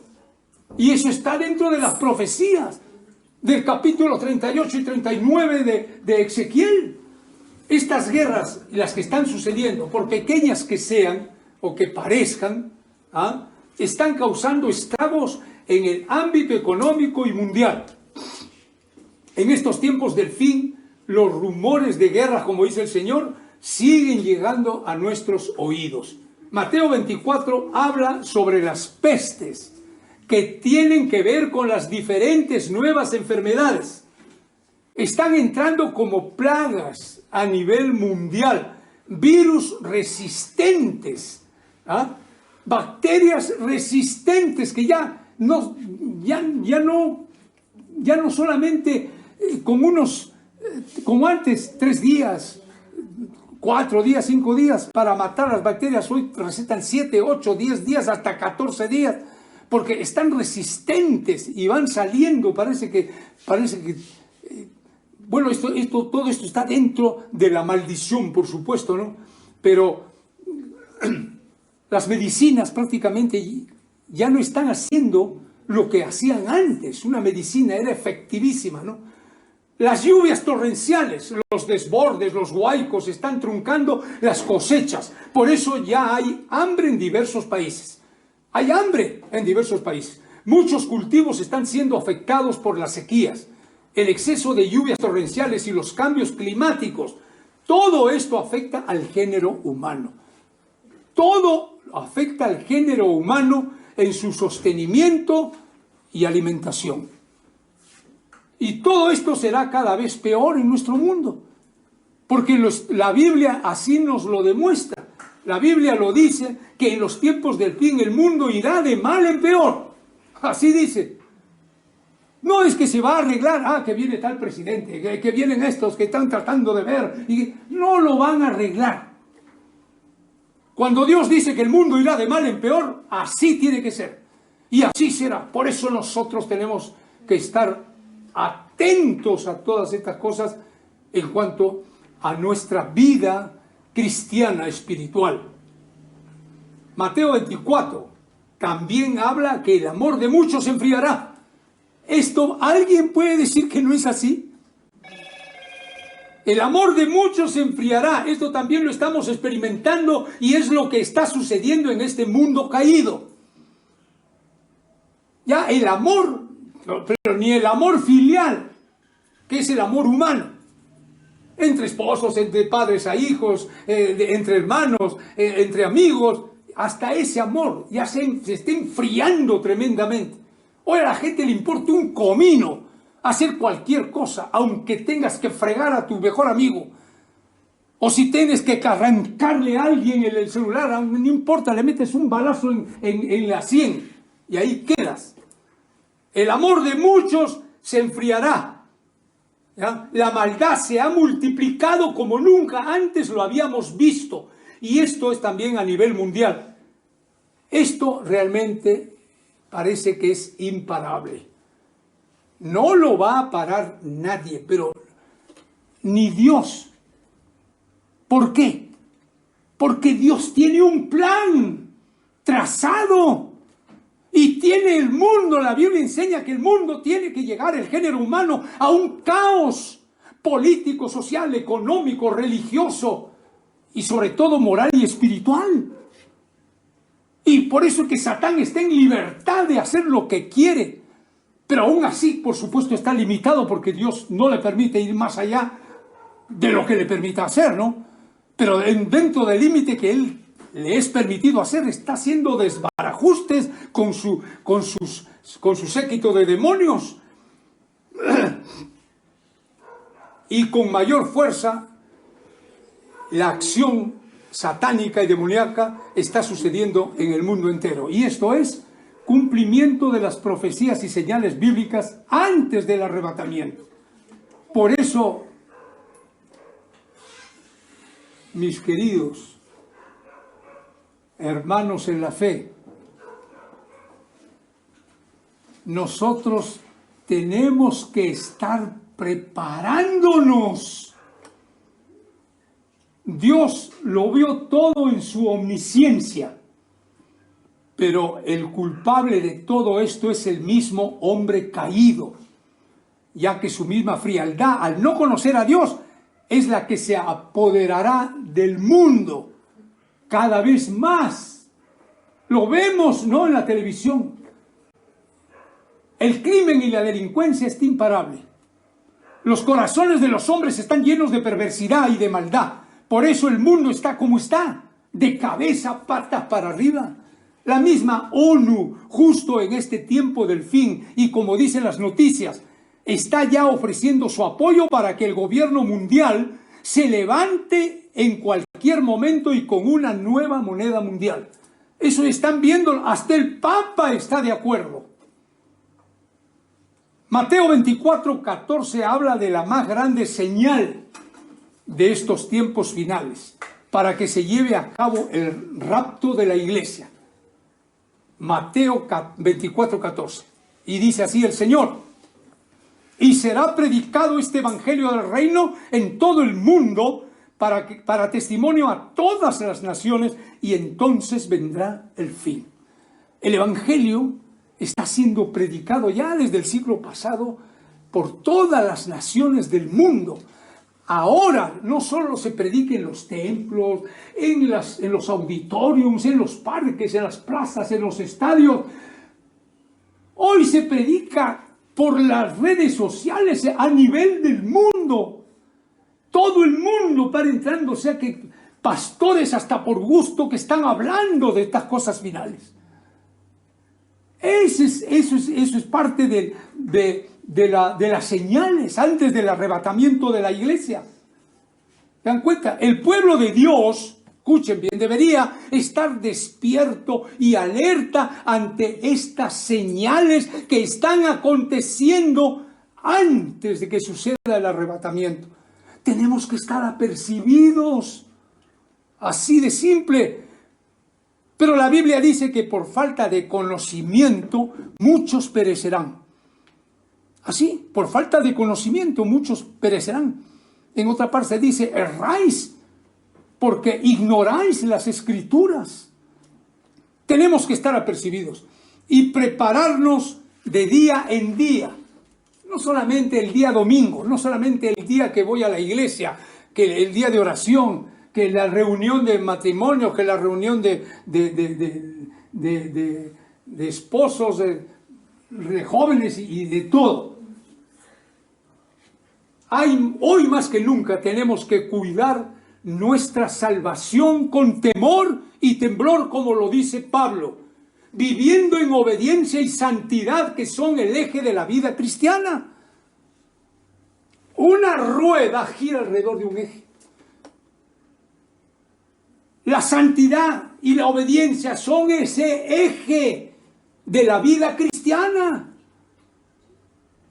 Y eso está dentro de las profecías del capítulo 38 y 39 de Ezequiel. Estas guerras, las que están sucediendo, por pequeñas que sean o que parezcan, están causando estragos en el ámbito económico y mundial. En estos tiempos del fin, los rumores de guerra, como dice el Señor, siguen llegando a nuestros oídos. Mateo 24 habla sobre las pestes que tienen que ver con las diferentes nuevas enfermedades. Están entrando como plagas a nivel mundial, virus resistentes, bacterias resistentes que ya no solamente con unos, como antes, 3 días, 4 días, 5 días para matar las bacterias, hoy recetan 7, 8, 10 días, hasta 14 días, porque están resistentes y van saliendo, parece que bueno, todo esto está dentro de la maldición, por supuesto, ¿no? Pero las medicinas prácticamente ya no están haciendo lo que hacían antes. Una medicina era efectivísima, ¿no? Las lluvias torrenciales, los desbordes, los huaicos están truncando las cosechas. Por eso ya hay hambre en diversos países. Hay hambre en diversos países. Muchos cultivos están siendo afectados por las sequías, el exceso de lluvias torrenciales y los cambios climáticos. Todo esto afecta al género humano. Todo afecta al género humano en su sostenimiento y alimentación. Y todo esto será cada vez peor en nuestro mundo, porque la Biblia así nos lo demuestra. La Biblia lo dice, que en los tiempos del fin el mundo irá de mal en peor. Así dice. No es que se va a arreglar, que viene tal presidente, que vienen estos que están tratando de ver, y no lo van a arreglar. Cuando Dios dice que el mundo irá de mal en peor, así tiene que ser. Y así será. Por eso nosotros tenemos que estar atentos a todas estas cosas en cuanto a nuestra vida cristiana espiritual. Mateo 24 también habla que el amor de muchos se enfriará. ¿Esto alguien puede decir que no es así? El amor de muchos se enfriará. Esto también lo estamos experimentando y es lo que está sucediendo en este mundo caído. Ya el amor, pero ni el amor filial, que es el amor humano, entre esposos, entre padres a hijos, entre hermanos, entre amigos, hasta ese amor ya se está enfriando tremendamente. Hoy a la gente le importa un comino hacer cualquier cosa, aunque tengas que fregar a tu mejor amigo. O si tienes que arrancarle a alguien el celular, no importa, le metes un balazo en la sien y ahí quedas. El amor de muchos se enfriará. ¿Ya? La maldad se ha multiplicado como nunca antes lo habíamos visto. Y esto es también a nivel mundial. Esto realmente parece que es imparable. No lo va a parar nadie, pero ni Dios. ¿Por qué? Porque Dios tiene un plan trazado y tiene el mundo. La Biblia enseña que el mundo tiene que llegar, el género humano, a un caos político, social, económico, religioso y sobre todo moral y espiritual. Y por eso que Satán está en libertad de hacer lo que quiere. Pero aún así, por supuesto, está limitado porque Dios no le permite ir más allá de lo que le permita hacer, ¿no? Pero dentro del límite que Él le es permitido hacer, está haciendo desbarajustes con su séquito de demonios. Y con mayor fuerza, la acción satánica y demoníaca está sucediendo en el mundo entero. Y esto es cumplimiento de las profecías y señales bíblicas antes del arrebatamiento. Por eso, mis queridos, Hermanos en la fe, nosotros tenemos que estar preparándonos. Dios lo vio todo en su omnisciencia, pero el culpable de todo esto es el mismo hombre caído, ya que su misma frialdad, al no conocer a Dios, es la que se apoderará del mundo cada vez más. Lo vemos, ¿no?, en la televisión. El crimen y la delincuencia está imparable. Los corazones de los hombres están llenos de perversidad y de maldad. Por eso el mundo está como está, de cabeza, patas para arriba. La misma ONU, justo en este tiempo del fin, y como dicen las noticias, está ya ofreciendo su apoyo para que el gobierno mundial se levante en cualquier momento y con una nueva moneda mundial. Eso están viendo, hasta el Papa está de acuerdo. Mateo 24:14 habla de la más grande señal de estos tiempos finales, para que se lleve a cabo el rapto de la iglesia. Mateo 24:14. Y dice así el Señor: y será predicado este evangelio del reino en todo el mundo para testimonio a todas las naciones, y entonces vendrá el fin. El evangelio está siendo predicado ya desde el siglo pasado por todas las naciones del mundo. Ahora no solo se predica en los templos, en los auditoriums, en los parques, en las plazas, en los estadios. Hoy se predica por las redes sociales a nivel del mundo. Todo el mundo va entrando, o sea que pastores hasta por gusto que están hablando de estas cosas finales. Eso es parte de las señales antes del arrebatamiento de la iglesia. ¿Se dan cuenta? El pueblo de Dios, escuchen bien, debería estar despierto y alerta ante estas señales que están aconteciendo antes de que suceda el arrebatamiento. Tenemos que estar apercibidos, así de simple. Pero la Biblia dice que por falta de conocimiento muchos perecerán. Así, por falta de conocimiento muchos perecerán. En otra parte dice: erráis porque ignoráis las Escrituras. Tenemos que estar apercibidos y prepararnos de día en día. No solamente el día domingo, no solamente el día que voy a la iglesia, que el día de oración, que la reunión de matrimonio, que la reunión de esposos, de jóvenes y de todo. Hoy más que nunca tenemos que cuidar nuestra salvación con temor y temblor, como lo dice Pablo, viviendo en obediencia y santidad, que son el eje de la vida cristiana. Una rueda gira alrededor de un eje. La santidad y la obediencia son ese eje de la vida cristiana,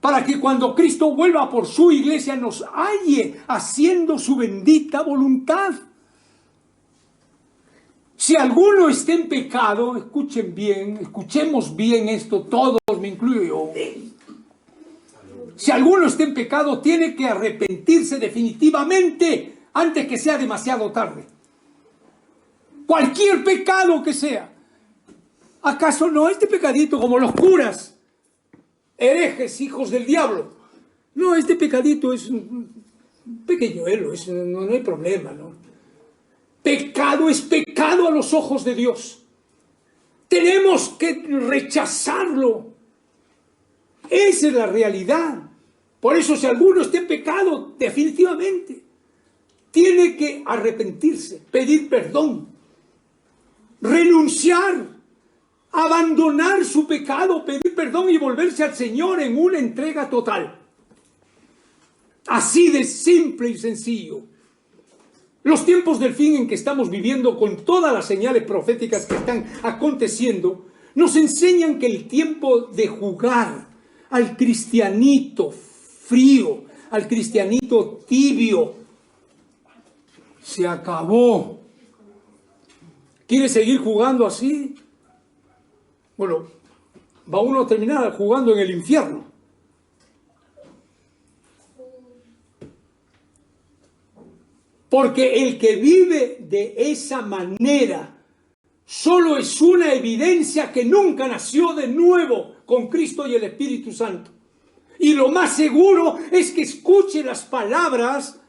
para que cuando Cristo vuelva por su iglesia nos halle haciendo su bendita voluntad. Si alguno está en pecado, escuchen bien, escuchemos bien esto, todos, me incluyo yo. Si alguno está en pecado, tiene que arrepentirse definitivamente antes que sea demasiado tarde. Cualquier pecado que sea. ¿Acaso no este pecadito como los curas, herejes, hijos del diablo? No, este pecadito es un pequeñuelo, no hay problema, ¿no? Pecado es pecado a los ojos de Dios. Tenemos que rechazarlo. Esa es la realidad. Por eso, si alguno está en pecado, definitivamente tiene que arrepentirse, pedir perdón, renunciar, abandonar su pecado, pedir perdón y volverse al Señor en una entrega total. Así de simple y sencillo. Los tiempos del fin en que estamos viviendo, con todas las señales proféticas que están aconteciendo, nos enseñan que el tiempo de jugar al cristianito frío, al cristianito tibio, se acabó. ¿Quiere seguir jugando así? Bueno, va uno a terminar jugando en el infierno. Porque el que vive de esa manera solo es una evidencia que nunca nació de nuevo con Cristo y el Espíritu Santo. Y lo más seguro es que escuche las palabras: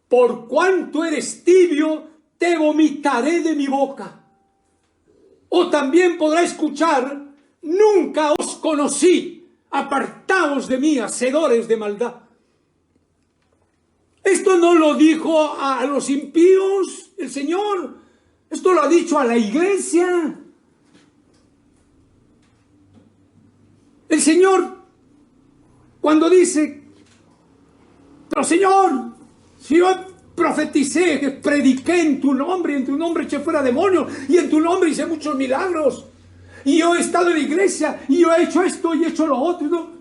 por cuanto eres tibio, te vomitaré de mi boca. O también podrá escuchar: nunca os conocí, apartaos de mí, hacedores de maldad. Esto no lo dijo a los impíos el Señor, esto lo ha dicho a la iglesia. El Señor, cuando dice: pero Señor, si yo profeticé, que prediqué en tu nombre, y en tu nombre eché fuera demonios, y en tu nombre hice muchos milagros, y yo he estado en la iglesia, y yo he hecho esto y he hecho lo otro, ¿no?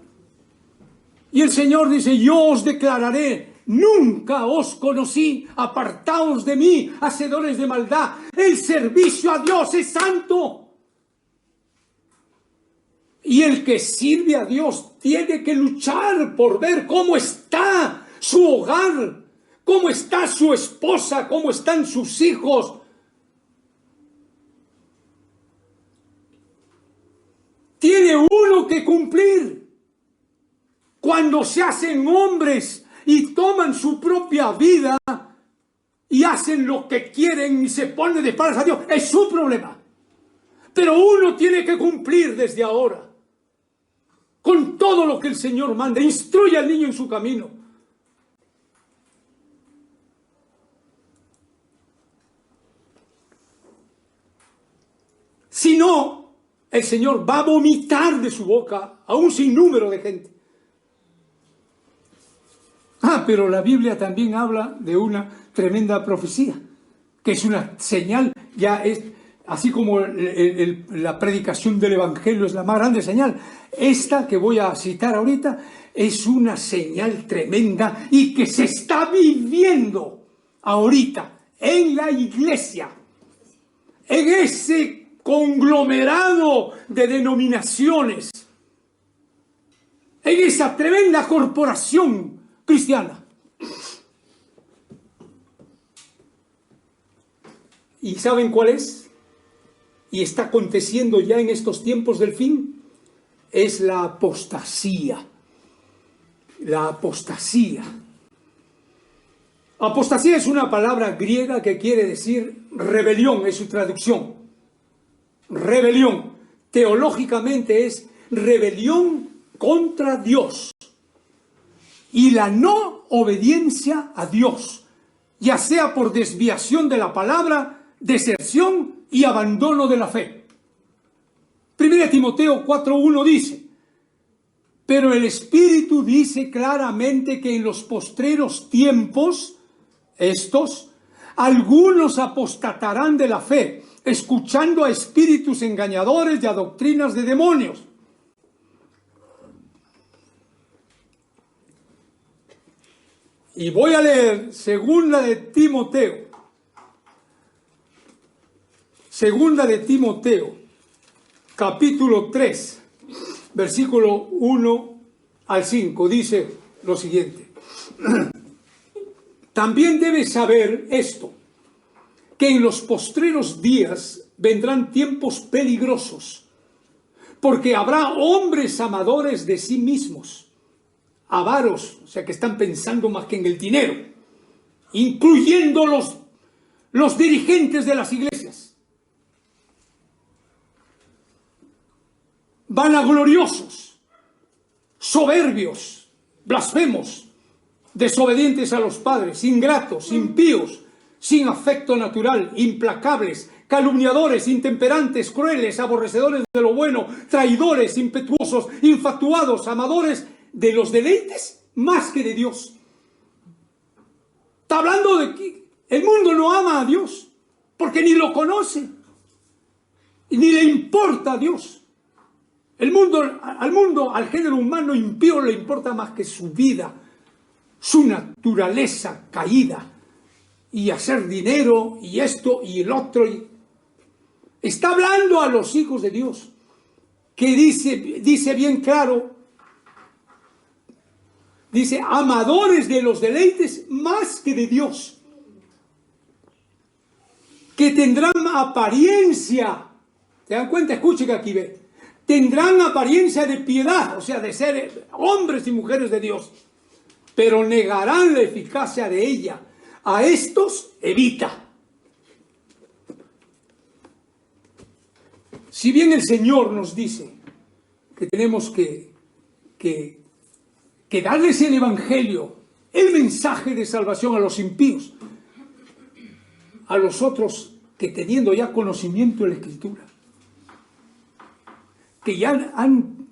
Y el Señor dice: yo os declararé: nunca os conocí, apartaos de mí, hacedores de maldad. El servicio a Dios es santo. Y el que sirve a Dios tiene que luchar por ver cómo está su hogar, cómo está su esposa, cómo están sus hijos. Tiene uno que cumplir. Cuando se hacen hombres y toman su propia vida y hacen lo que quieren y se ponen de espaldas a Dios, es su problema. Pero uno tiene que cumplir desde ahora con todo lo que el Señor manda. Instruye al niño en su camino. Si no, el Señor va a vomitar de su boca a un sinnúmero de gente. Pero la Biblia también habla de una tremenda profecía, que es una señal, ya es así como la predicación del Evangelio es la más grande señal. Esta que voy a citar ahorita es una señal tremenda y que se está viviendo ahorita en la iglesia, en ese conglomerado de denominaciones, en esa tremenda corporación cristiana. ¿Y saben cuál es? Y está aconteciendo ya en estos tiempos del fin. Es la apostasía. La apostasía. Apostasía es una palabra griega que quiere decir rebelión, es su traducción. Rebelión. Teológicamente es rebelión contra Dios. Y la no obediencia a Dios, ya sea por desviación de la palabra, deserción y abandono de la fe. 1 Timoteo 4:1 dice: pero el Espíritu dice claramente que en los postreros tiempos, algunos apostatarán de la fe, escuchando a espíritus engañadores y a doctrinas de demonios. Y voy a leer Segunda de Timoteo, capítulo 3, versículo 1 al 5, dice lo siguiente: también debes saber esto, que en los postreros días vendrán tiempos peligrosos, porque habrá hombres amadores de sí mismos, avaros, o sea que están pensando más que en el dinero, incluyendo los dirigentes de las iglesias, vanagloriosos, soberbios, blasfemos, desobedientes a los padres, ingratos, impíos, sin afecto natural, implacables, calumniadores, intemperantes, crueles, aborrecedores de lo bueno, traidores, impetuosos, infatuados, amadores de los deleites más que de Dios. Está hablando de que el mundo no ama a Dios porque ni lo conoce y ni le importa a Dios. Al género humano impío le importa más que su vida, su naturaleza caída, y hacer dinero y esto y el otro. Está hablando a los hijos de Dios, que dice bien claro, dice, amadores de los deleites más que de Dios, que tendrán apariencia, ¿te dan cuenta? Escuchen que aquí ve, tendrán apariencia de piedad, o sea, de ser hombres y mujeres de Dios, pero negarán la eficacia de ella. A estos evita. Si bien el Señor nos dice que tenemos que darles el Evangelio, el mensaje de salvación a los impíos, a los otros que teniendo ya conocimiento de la Escritura, que ya han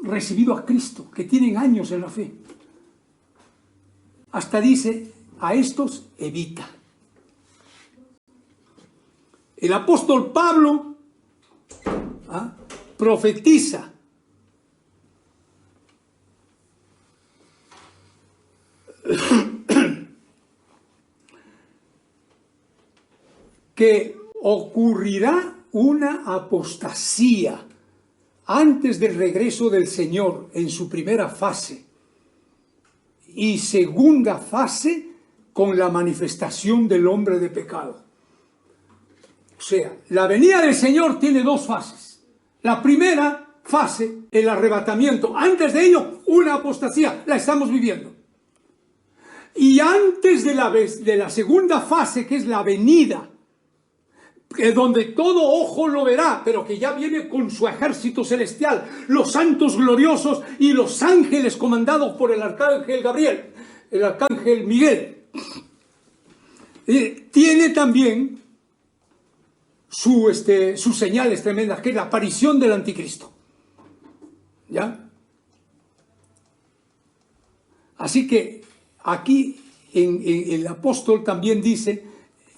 recibido a Cristo, que tienen años en la fe, hasta dice, a estos evita. El apóstol Pablo profetiza que ocurrirá una apostasía antes del regreso del Señor en su primera fase y segunda fase con la manifestación del hombre de pecado. O sea, la venida del Señor tiene dos fases. La primera fase, el arrebatamiento. Antes de ello, una apostasía. La estamos viviendo. Y antes de la segunda fase, que es la venida, donde todo ojo lo verá, pero que ya viene con su ejército celestial, los santos gloriosos y los ángeles comandados por el arcángel Gabriel, el arcángel Miguel. Tiene también sus señales tremendas, que es la aparición del anticristo. ¿Ya? Así que aquí el apóstol también dice,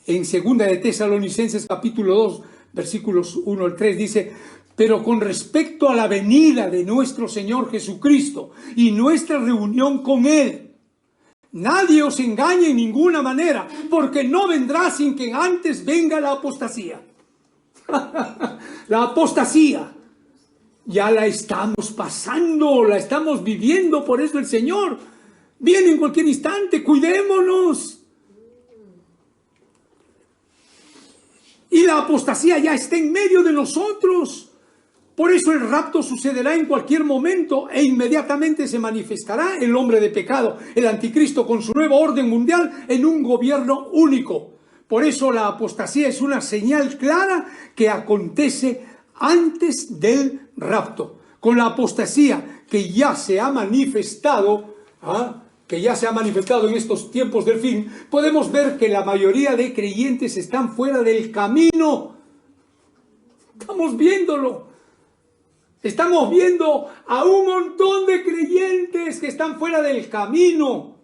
en 2 de Tesalonicenses capítulo 2, versículos 1 al 3, dice, pero con respecto a la venida de nuestro Señor Jesucristo y nuestra reunión con Él, nadie os engañe en ninguna manera, porque no vendrá sin que antes venga la apostasía. La apostasía ya la estamos pasando, la estamos viviendo, por eso el Señor viene en cualquier instante, cuidémonos. Y la apostasía ya está en medio de nosotros. Por eso el rapto sucederá en cualquier momento e inmediatamente se manifestará el hombre de pecado, el anticristo, con su nuevo orden mundial en un gobierno único. Por eso la apostasía es una señal clara que acontece antes del rapto. Con la apostasía que ya se ha manifestado, en estos tiempos del fin, podemos ver que la mayoría de creyentes están fuera del camino. Estamos viéndolo. Estamos viendo a un montón de creyentes que están fuera del camino.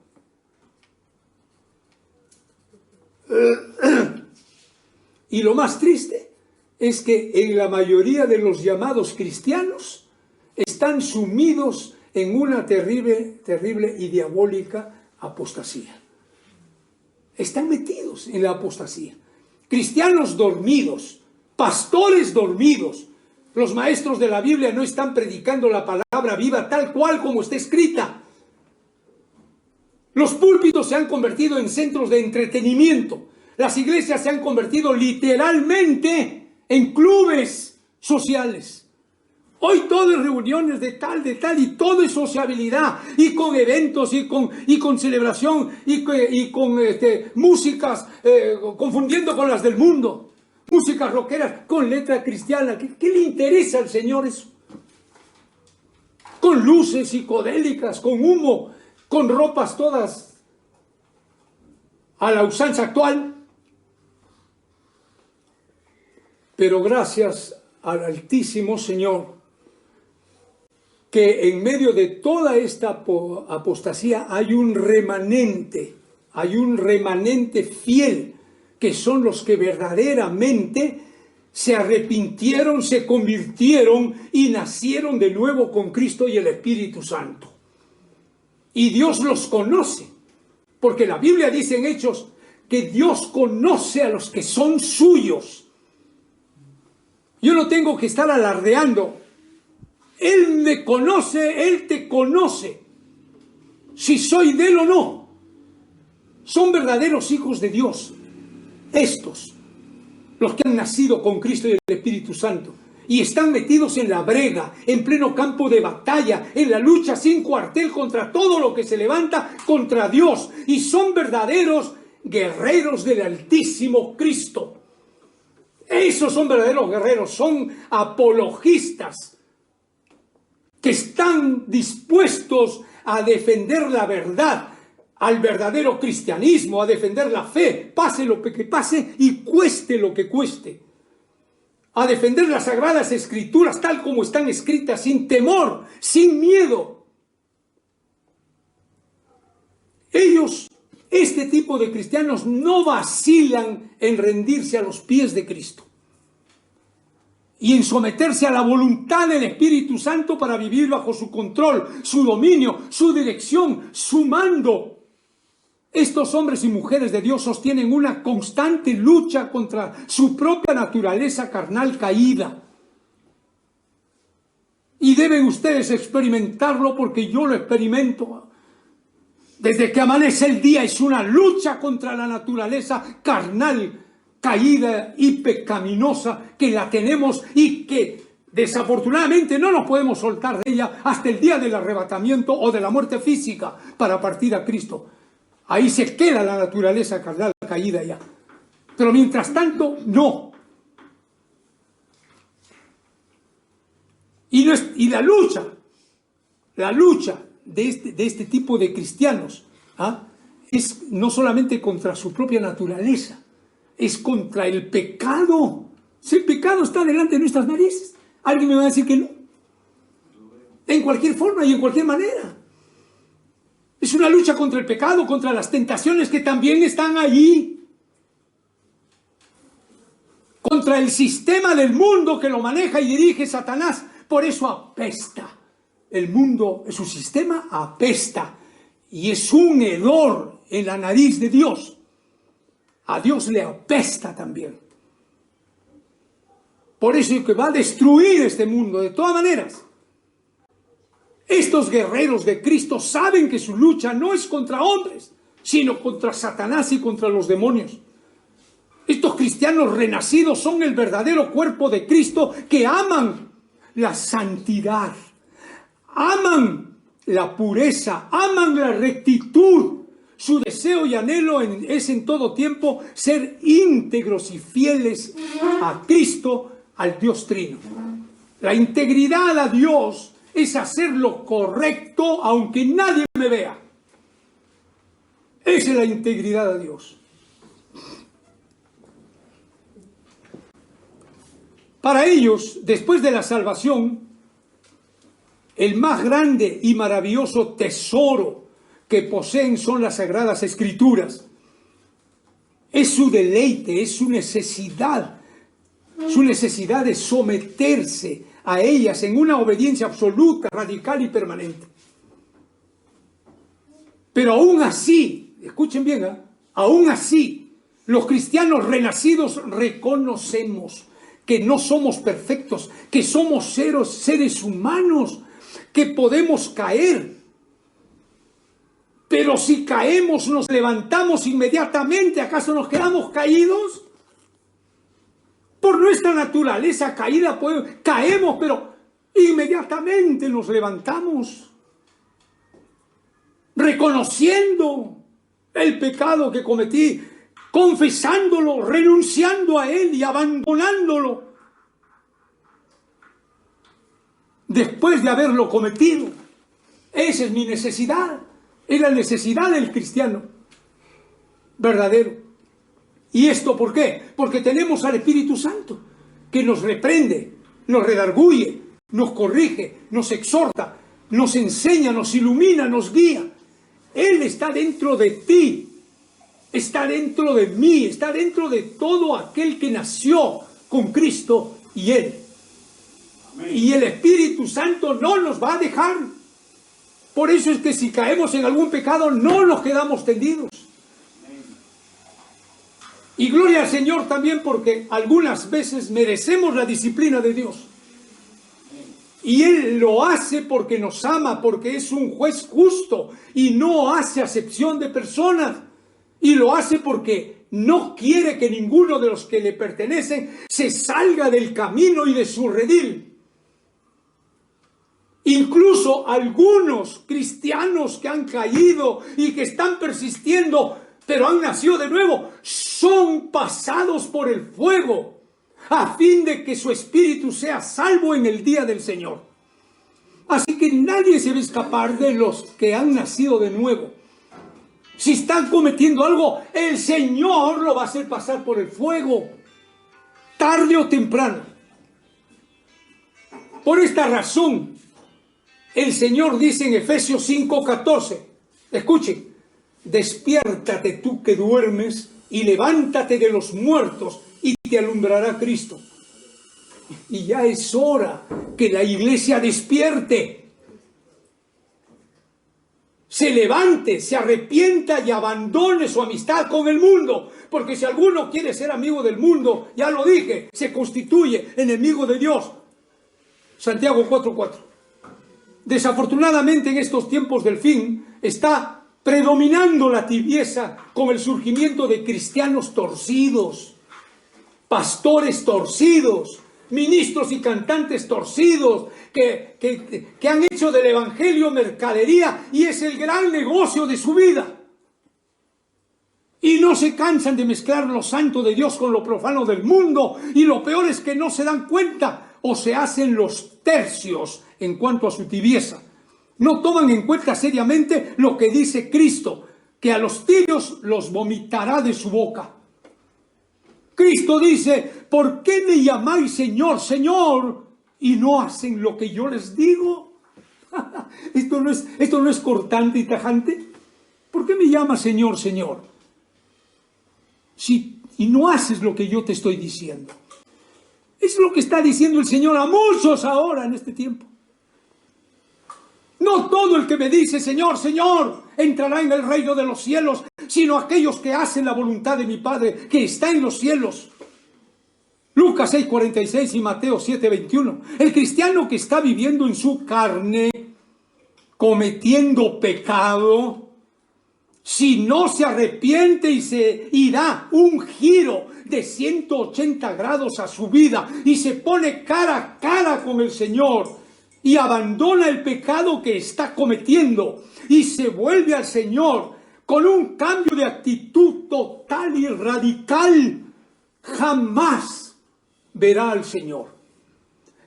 Y lo más triste es que en la mayoría de los llamados cristianos están sumidos en una terrible y diabólica apostasía. Están metidos en la apostasía. Cristianos dormidos, pastores dormidos. Los maestros de la Biblia no están predicando la palabra viva tal cual como está escrita. Los púlpitos se han convertido en centros de entretenimiento. Las iglesias se han convertido literalmente en clubes sociales. Hoy todo es reuniones de tal, y todo es sociabilidad, y con eventos, y con celebración, y con músicas, confundiendo con las del mundo. Músicas rockeras con letra cristiana. ¿Qué le interesa al Señor eso? Con luces psicodélicas, con humo, con ropas todas a la usanza actual. Pero gracias al Altísimo Señor, que en medio de toda esta apostasía hay un remanente fiel, que son los que verdaderamente se arrepintieron, se convirtieron y nacieron de nuevo con Cristo y el Espíritu Santo. Y Dios los conoce, porque la Biblia dice en Hechos que Dios conoce a los que son suyos. Yo no tengo que estar alardeando. Él me conoce, Él te conoce. Si soy de Él o no. Son verdaderos hijos de Dios. Estos, los que han nacido con Cristo y el Espíritu Santo. Y están metidos en la brega, en pleno campo de batalla, en la lucha sin cuartel contra todo lo que se levanta contra Dios. Y son verdaderos guerreros del Altísimo Cristo. Esos son verdaderos guerreros, son apologistas que están dispuestos a defender la verdad, al verdadero cristianismo, a defender la fe, pase lo que pase y cueste lo que cueste. A defender las Sagradas Escrituras tal como están escritas, sin temor, sin miedo. Ellos, este tipo de cristianos, no vacilan en rendirse a los pies de Cristo y en someterse a la voluntad del Espíritu Santo para vivir bajo su control, su dominio, su dirección, su mando. Estos hombres y mujeres de Dios sostienen una constante lucha contra su propia naturaleza carnal caída. Y deben ustedes experimentarlo porque yo lo experimento. Desde que amanece el día es una lucha contra la naturaleza carnal, caída y pecaminosa que la tenemos y que desafortunadamente no nos podemos soltar de ella hasta el día del arrebatamiento o de la muerte física para partir a Cristo. Ahí se queda la naturaleza carnal caída ya. Pero mientras tanto, no. Y la lucha de este tipo de cristianos es no solamente contra su propia naturaleza, es contra el pecado. Si el pecado está delante de nuestras narices, alguien me va a decir que no. En cualquier forma y en cualquier manera. Es una lucha contra el pecado, contra las tentaciones que también están allí. Contra el sistema del mundo que lo maneja y dirige Satanás. Por eso apesta. El mundo, su sistema apesta. Y es un hedor en la nariz de Dios. A Dios le apesta también. Por eso es que va a destruir este mundo de todas maneras. Estos guerreros de Cristo saben que su lucha no es contra hombres, sino contra Satanás y contra los demonios. Estos cristianos renacidos son el verdadero cuerpo de Cristo que aman la santidad, aman la pureza, aman la rectitud. Su deseo y anhelo es en todo tiempo ser íntegros y fieles a Cristo, al Dios Trino. La integridad a Dios es hacer lo correcto aunque nadie me vea. Esa es la integridad a Dios. Para ellos, después de la salvación, el más grande y maravilloso tesoro que poseen son las Sagradas Escrituras. Es su deleite, es su necesidad de someterse a ellas en una obediencia absoluta, radical y permanente. Pero aún así, escuchen bien, aún así, los cristianos renacidos reconocemos que no somos perfectos, que somos seres humanos, que podemos caer. Pero si caemos, nos levantamos inmediatamente. ¿Acaso nos quedamos caídos? Por nuestra naturaleza caída caemos, pero inmediatamente nos levantamos, reconociendo el pecado que cometí, confesándolo, renunciando a él y abandonándolo después de haberlo cometido. Esa es mi necesidad, es la necesidad del cristiano verdadero. ¿Y esto por qué? Porque tenemos al Espíritu Santo, que nos reprende, nos redarguye, nos corrige, nos exhorta, nos enseña, nos ilumina, nos guía. Él está dentro de ti, está dentro de mí, está dentro de todo aquel que nació con Cristo y Él. Amén. Y el Espíritu Santo no nos va a dejar. Por eso es que si caemos en algún pecado, no nos quedamos tendidos. Y gloria al Señor también porque algunas veces merecemos la disciplina de Dios. Y Él lo hace porque nos ama, porque es un juez justo y no hace acepción de personas. Y lo hace porque no quiere que ninguno de los que le pertenecen se salga del camino y de su redil. Incluso algunos cristianos que han caído y que están persistiendo, pero han nacido de nuevo, son pasados por el fuego, a fin de que su espíritu sea salvo en el día del Señor. Así que nadie se va a escapar de los que han nacido de nuevo. Si están cometiendo algo, el Señor lo va a hacer pasar por el fuego, tarde o temprano. Por esta razón, el Señor dice en Efesios 5:14, escuchen, despiértate tú que duermes y levántate de los muertos y te alumbrará Cristo. Y ya es hora que la iglesia despierte, se levante, se arrepienta y abandone su amistad con el mundo. Porque si alguno quiere ser amigo del mundo, ya lo dije, se constituye enemigo de Dios. Santiago 4:4. Desafortunadamente en estos tiempos del fin está predominando la tibieza con el surgimiento de cristianos torcidos, pastores torcidos, ministros y cantantes torcidos que han hecho del evangelio mercadería y es el gran negocio de su vida. Y no se cansan de mezclar lo santo de Dios con lo profano del mundo. Y lo peor es que no se dan cuenta o se hacen los tercios en cuanto a su tibieza. No toman en cuenta seriamente lo que dice Cristo, que a los tibios los vomitará de su boca. Cristo dice, ¿por qué me llamáis Señor, Señor, y no hacen lo que yo les digo? ¿Esto no es cortante y tajante? ¿Por qué me llamas Señor, Señor? Y no haces lo que yo te estoy diciendo. Es lo que está diciendo el Señor a muchos ahora en este tiempo. No todo el que me dice Señor, Señor, entrará en el reino de los cielos, sino aquellos que hacen la voluntad de mi Padre que está en los cielos. Lucas 6:46 y Mateo 7:21. El cristiano que está viviendo en su carne, cometiendo pecado, si no se arrepiente y da un giro de 180 grados a su vida y se pone cara a cara con el Señor y abandona el pecado que está cometiendo y se vuelve al Señor con un cambio de actitud total y radical, jamás verá al Señor.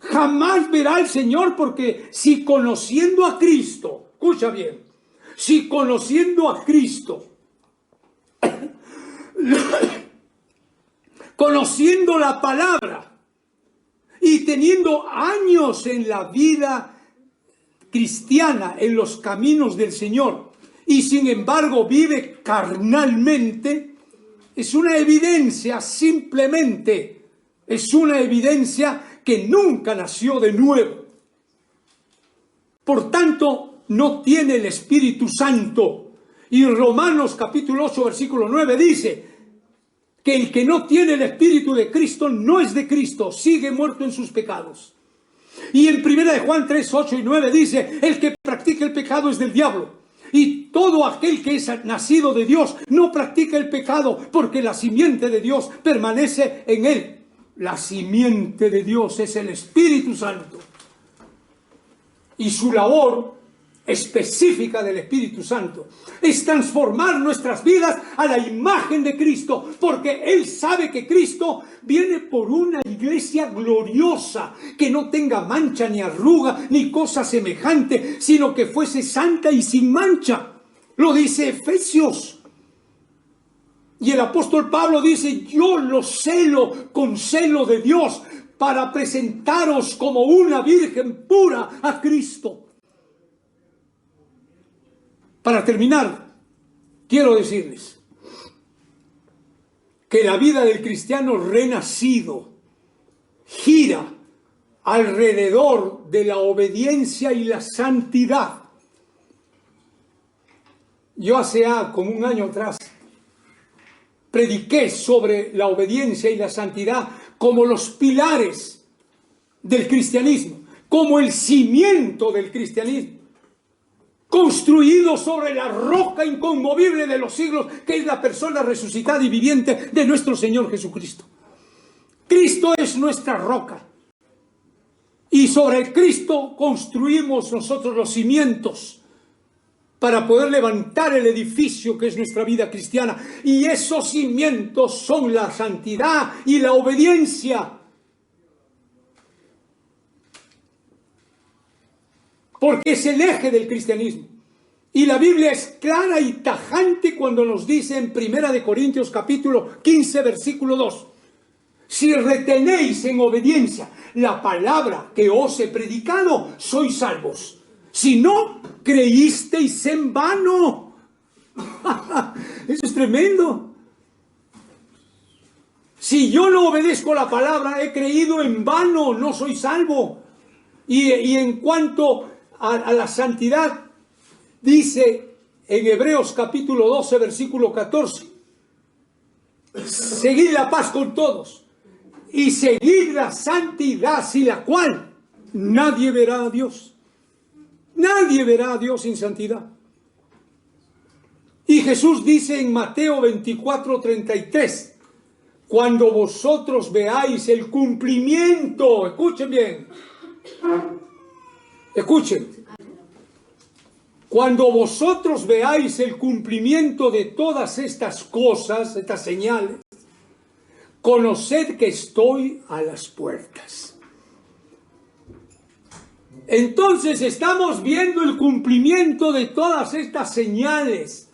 Jamás verá al Señor, porque si conociendo a Cristo, escucha bien, si conociendo a Cristo, conociendo la palabra y teniendo años en la vida cristiana, en los caminos del Señor, y sin embargo vive carnalmente, es una evidencia, simplemente, es una evidencia que nunca nació de nuevo. Por tanto, no tiene el Espíritu Santo. Y Romanos capítulo 8, versículo 9 dice que el que no tiene el Espíritu de Cristo no es de Cristo, sigue muerto en sus pecados. Y en 1 de Juan 3, 8 y 9 dice, el que practica el pecado es del diablo. Y todo aquel que es nacido de Dios no practica el pecado, porque la simiente de Dios permanece en él. La simiente de Dios es el Espíritu Santo. Y su labor específica del Espíritu Santo es transformar nuestras vidas a la imagen de Cristo, porque Él sabe que Cristo viene por una iglesia gloriosa, que no tenga mancha ni arruga ni cosa semejante, sino que fuese santa y sin mancha. Lo dice Efesios. Y el apóstol Pablo dice, yo lo celo con celo de Dios para presentaros como una virgen pura a Cristo. Para terminar, quiero decirles que la vida del cristiano renacido gira alrededor de la obediencia y la santidad. Yo hace como un año atrás prediqué sobre la obediencia y la santidad como los pilares del cristianismo, como el cimiento del cristianismo, construido sobre la roca inconmovible de los siglos, que es la persona resucitada y viviente de nuestro Señor Jesucristo. Cristo es nuestra roca. Y sobre el Cristo construimos nosotros los cimientos para poder levantar el edificio que es nuestra vida cristiana. Y esos cimientos son la santidad y la obediencia. Porque es el eje del cristianismo. Y la Biblia es clara y tajante cuando nos dice en 1 Corintios capítulo 15, versículo 2. Si retenéis en obediencia la palabra que os he predicado, sois salvos. Si no, creísteis en vano. Eso es tremendo. Si yo no obedezco la palabra, he creído en vano, no soy salvo. Y en cuanto a la santidad, dice en Hebreos capítulo 12, versículo 14, seguid la paz con todos y seguid la santidad, sin la cual nadie verá a Dios. Nadie verá a Dios sin santidad. Y Jesús dice en Mateo 24, 33, cuando vosotros veáis el cumplimiento, escuchen bien, escuchen, cuando vosotros veáis el cumplimiento de todas estas cosas, estas señales, conoced que estoy a las puertas. Entonces estamos viendo el cumplimiento de todas estas señales.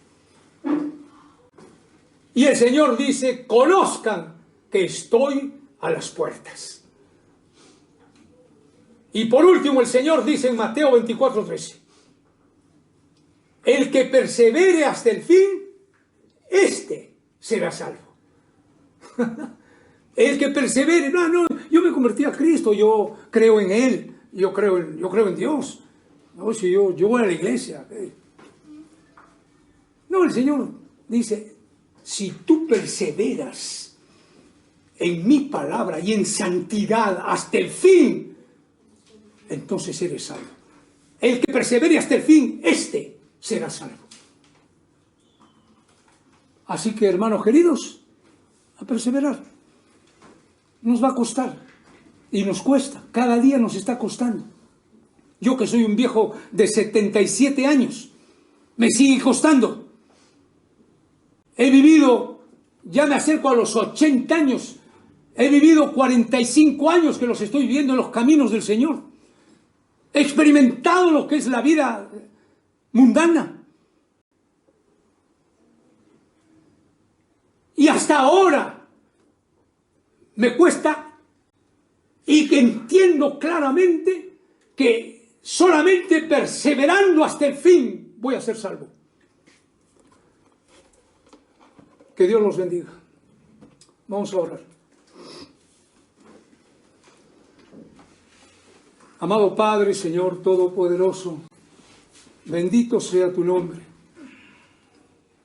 Y el Señor dice, conozcan que estoy a las puertas. Y por último el Señor dice en Mateo 24, 13, el que persevere hasta el fin, éste será salvo. El que persevere, no, yo me convertí a Cristo, yo creo en Él, yo creo en Dios. No, si yo voy a la iglesia. No, el Señor dice, si tú perseveras en mi palabra y en santidad hasta el fin, entonces eres salvo. El que persevere hasta el fin, éste será salvo. Así que, hermanos queridos, a perseverar. Nos va a costar, y nos cuesta, cada día nos está costando. Yo que soy un viejo de 77 años, me sigue costando. He vivido, ya me acerco a los 80 años, he vivido 45 años que los estoy viviendo en los caminos del Señor. He experimentado lo que es la vida mundana. Y hasta ahora me cuesta, y que entiendo claramente que solamente perseverando hasta el fin voy a ser salvo. Que Dios los bendiga. Vamos a orar. Amado Padre, Señor Todopoderoso, bendito sea tu nombre.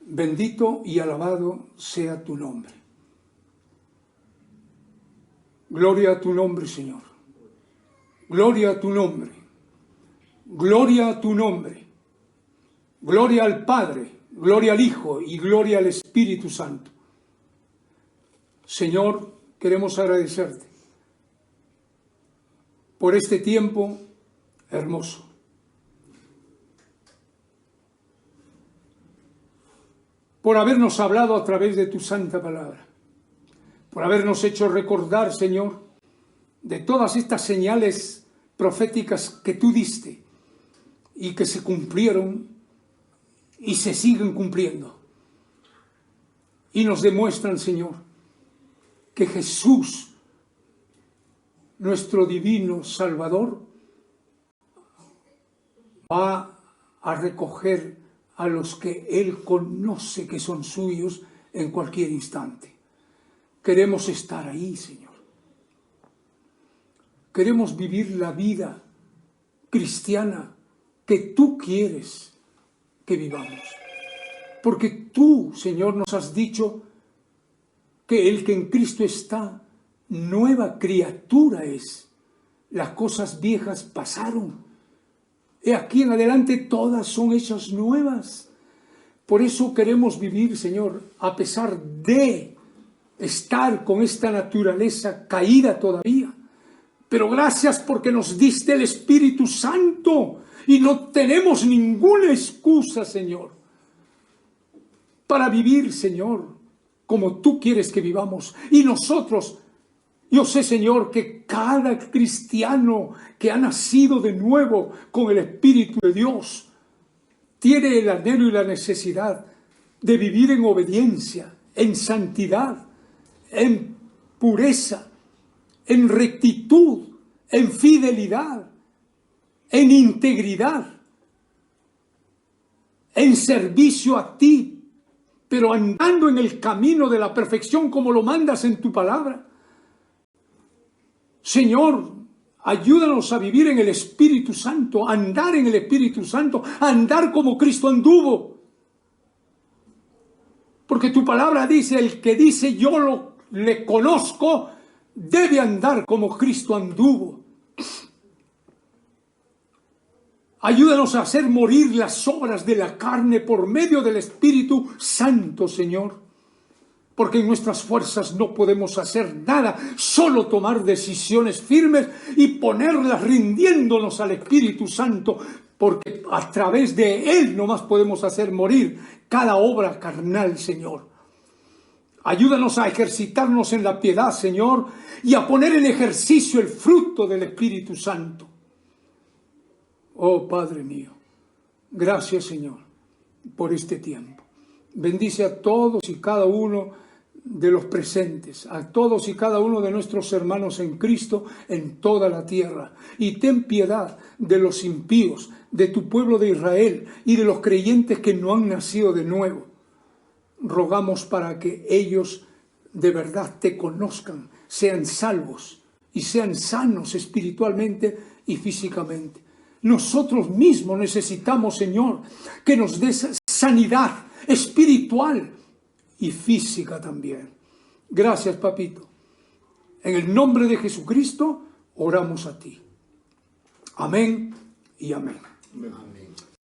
Bendito y alabado sea tu nombre. Gloria a tu nombre, Señor. Gloria a tu nombre. Gloria a tu nombre. Gloria al Padre, gloria al Hijo y gloria al Espíritu Santo. Señor, queremos agradecerte por este tiempo hermoso. Por habernos hablado a través de tu santa palabra. Por habernos hecho recordar, Señor, de todas estas señales proféticas que tú diste y que se cumplieron y se siguen cumpliendo. Y nos demuestran, Señor, que Jesús, nuestro divino Salvador, va a recoger a los que Él conoce que son suyos en cualquier instante. Queremos estar ahí, Señor. Queremos vivir la vida cristiana que tú quieres que vivamos. Porque tú, Señor, nos has dicho que el que en Cristo está, nueva criatura es. Las cosas viejas pasaron. Y aquí en adelante todas son hechas nuevas. Por eso queremos vivir, Señor, a pesar de estar con esta naturaleza caída todavía. Pero gracias porque nos diste el Espíritu Santo y no tenemos ninguna excusa, Señor, para vivir, Señor, como tú quieres que vivamos. Y nosotros, yo sé, Señor, que cada cristiano que ha nacido de nuevo con el Espíritu de Dios tiene el anhelo y la necesidad de vivir en obediencia, en santidad, en pureza, en rectitud, en fidelidad, en integridad, en servicio a ti, pero andando en el camino de la perfección como lo mandas en tu palabra. Señor, ayúdanos a vivir en el Espíritu Santo, a andar en el Espíritu Santo, a andar como Cristo anduvo. Porque tu palabra dice, el que dice yo le conozco, debe andar como Cristo anduvo. Ayúdanos a hacer morir las obras de la carne por medio del Espíritu Santo, Señor. Porque en nuestras fuerzas no podemos hacer nada, solo tomar decisiones firmes y ponerlas rindiéndonos al Espíritu Santo, porque a través de Él nomás podemos hacer morir cada obra carnal, Señor. Ayúdanos a ejercitarnos en la piedad, Señor, y a poner en ejercicio el fruto del Espíritu Santo. Oh, Padre mío, gracias, Señor, por este tiempo. Bendice a todos y cada uno de los presentes, a todos y cada uno de nuestros hermanos en Cristo en toda la tierra. Y ten piedad de los impíos, de tu pueblo de Israel y de los creyentes que no han nacido de nuevo. Rogamos para que ellos de verdad te conozcan, sean salvos y sean sanos espiritualmente y físicamente. Nosotros mismos necesitamos, Señor, que nos des sanidad espiritual y física también. Gracias, papito. En el nombre de Jesucristo oramos a ti. Amén y amén. Amén.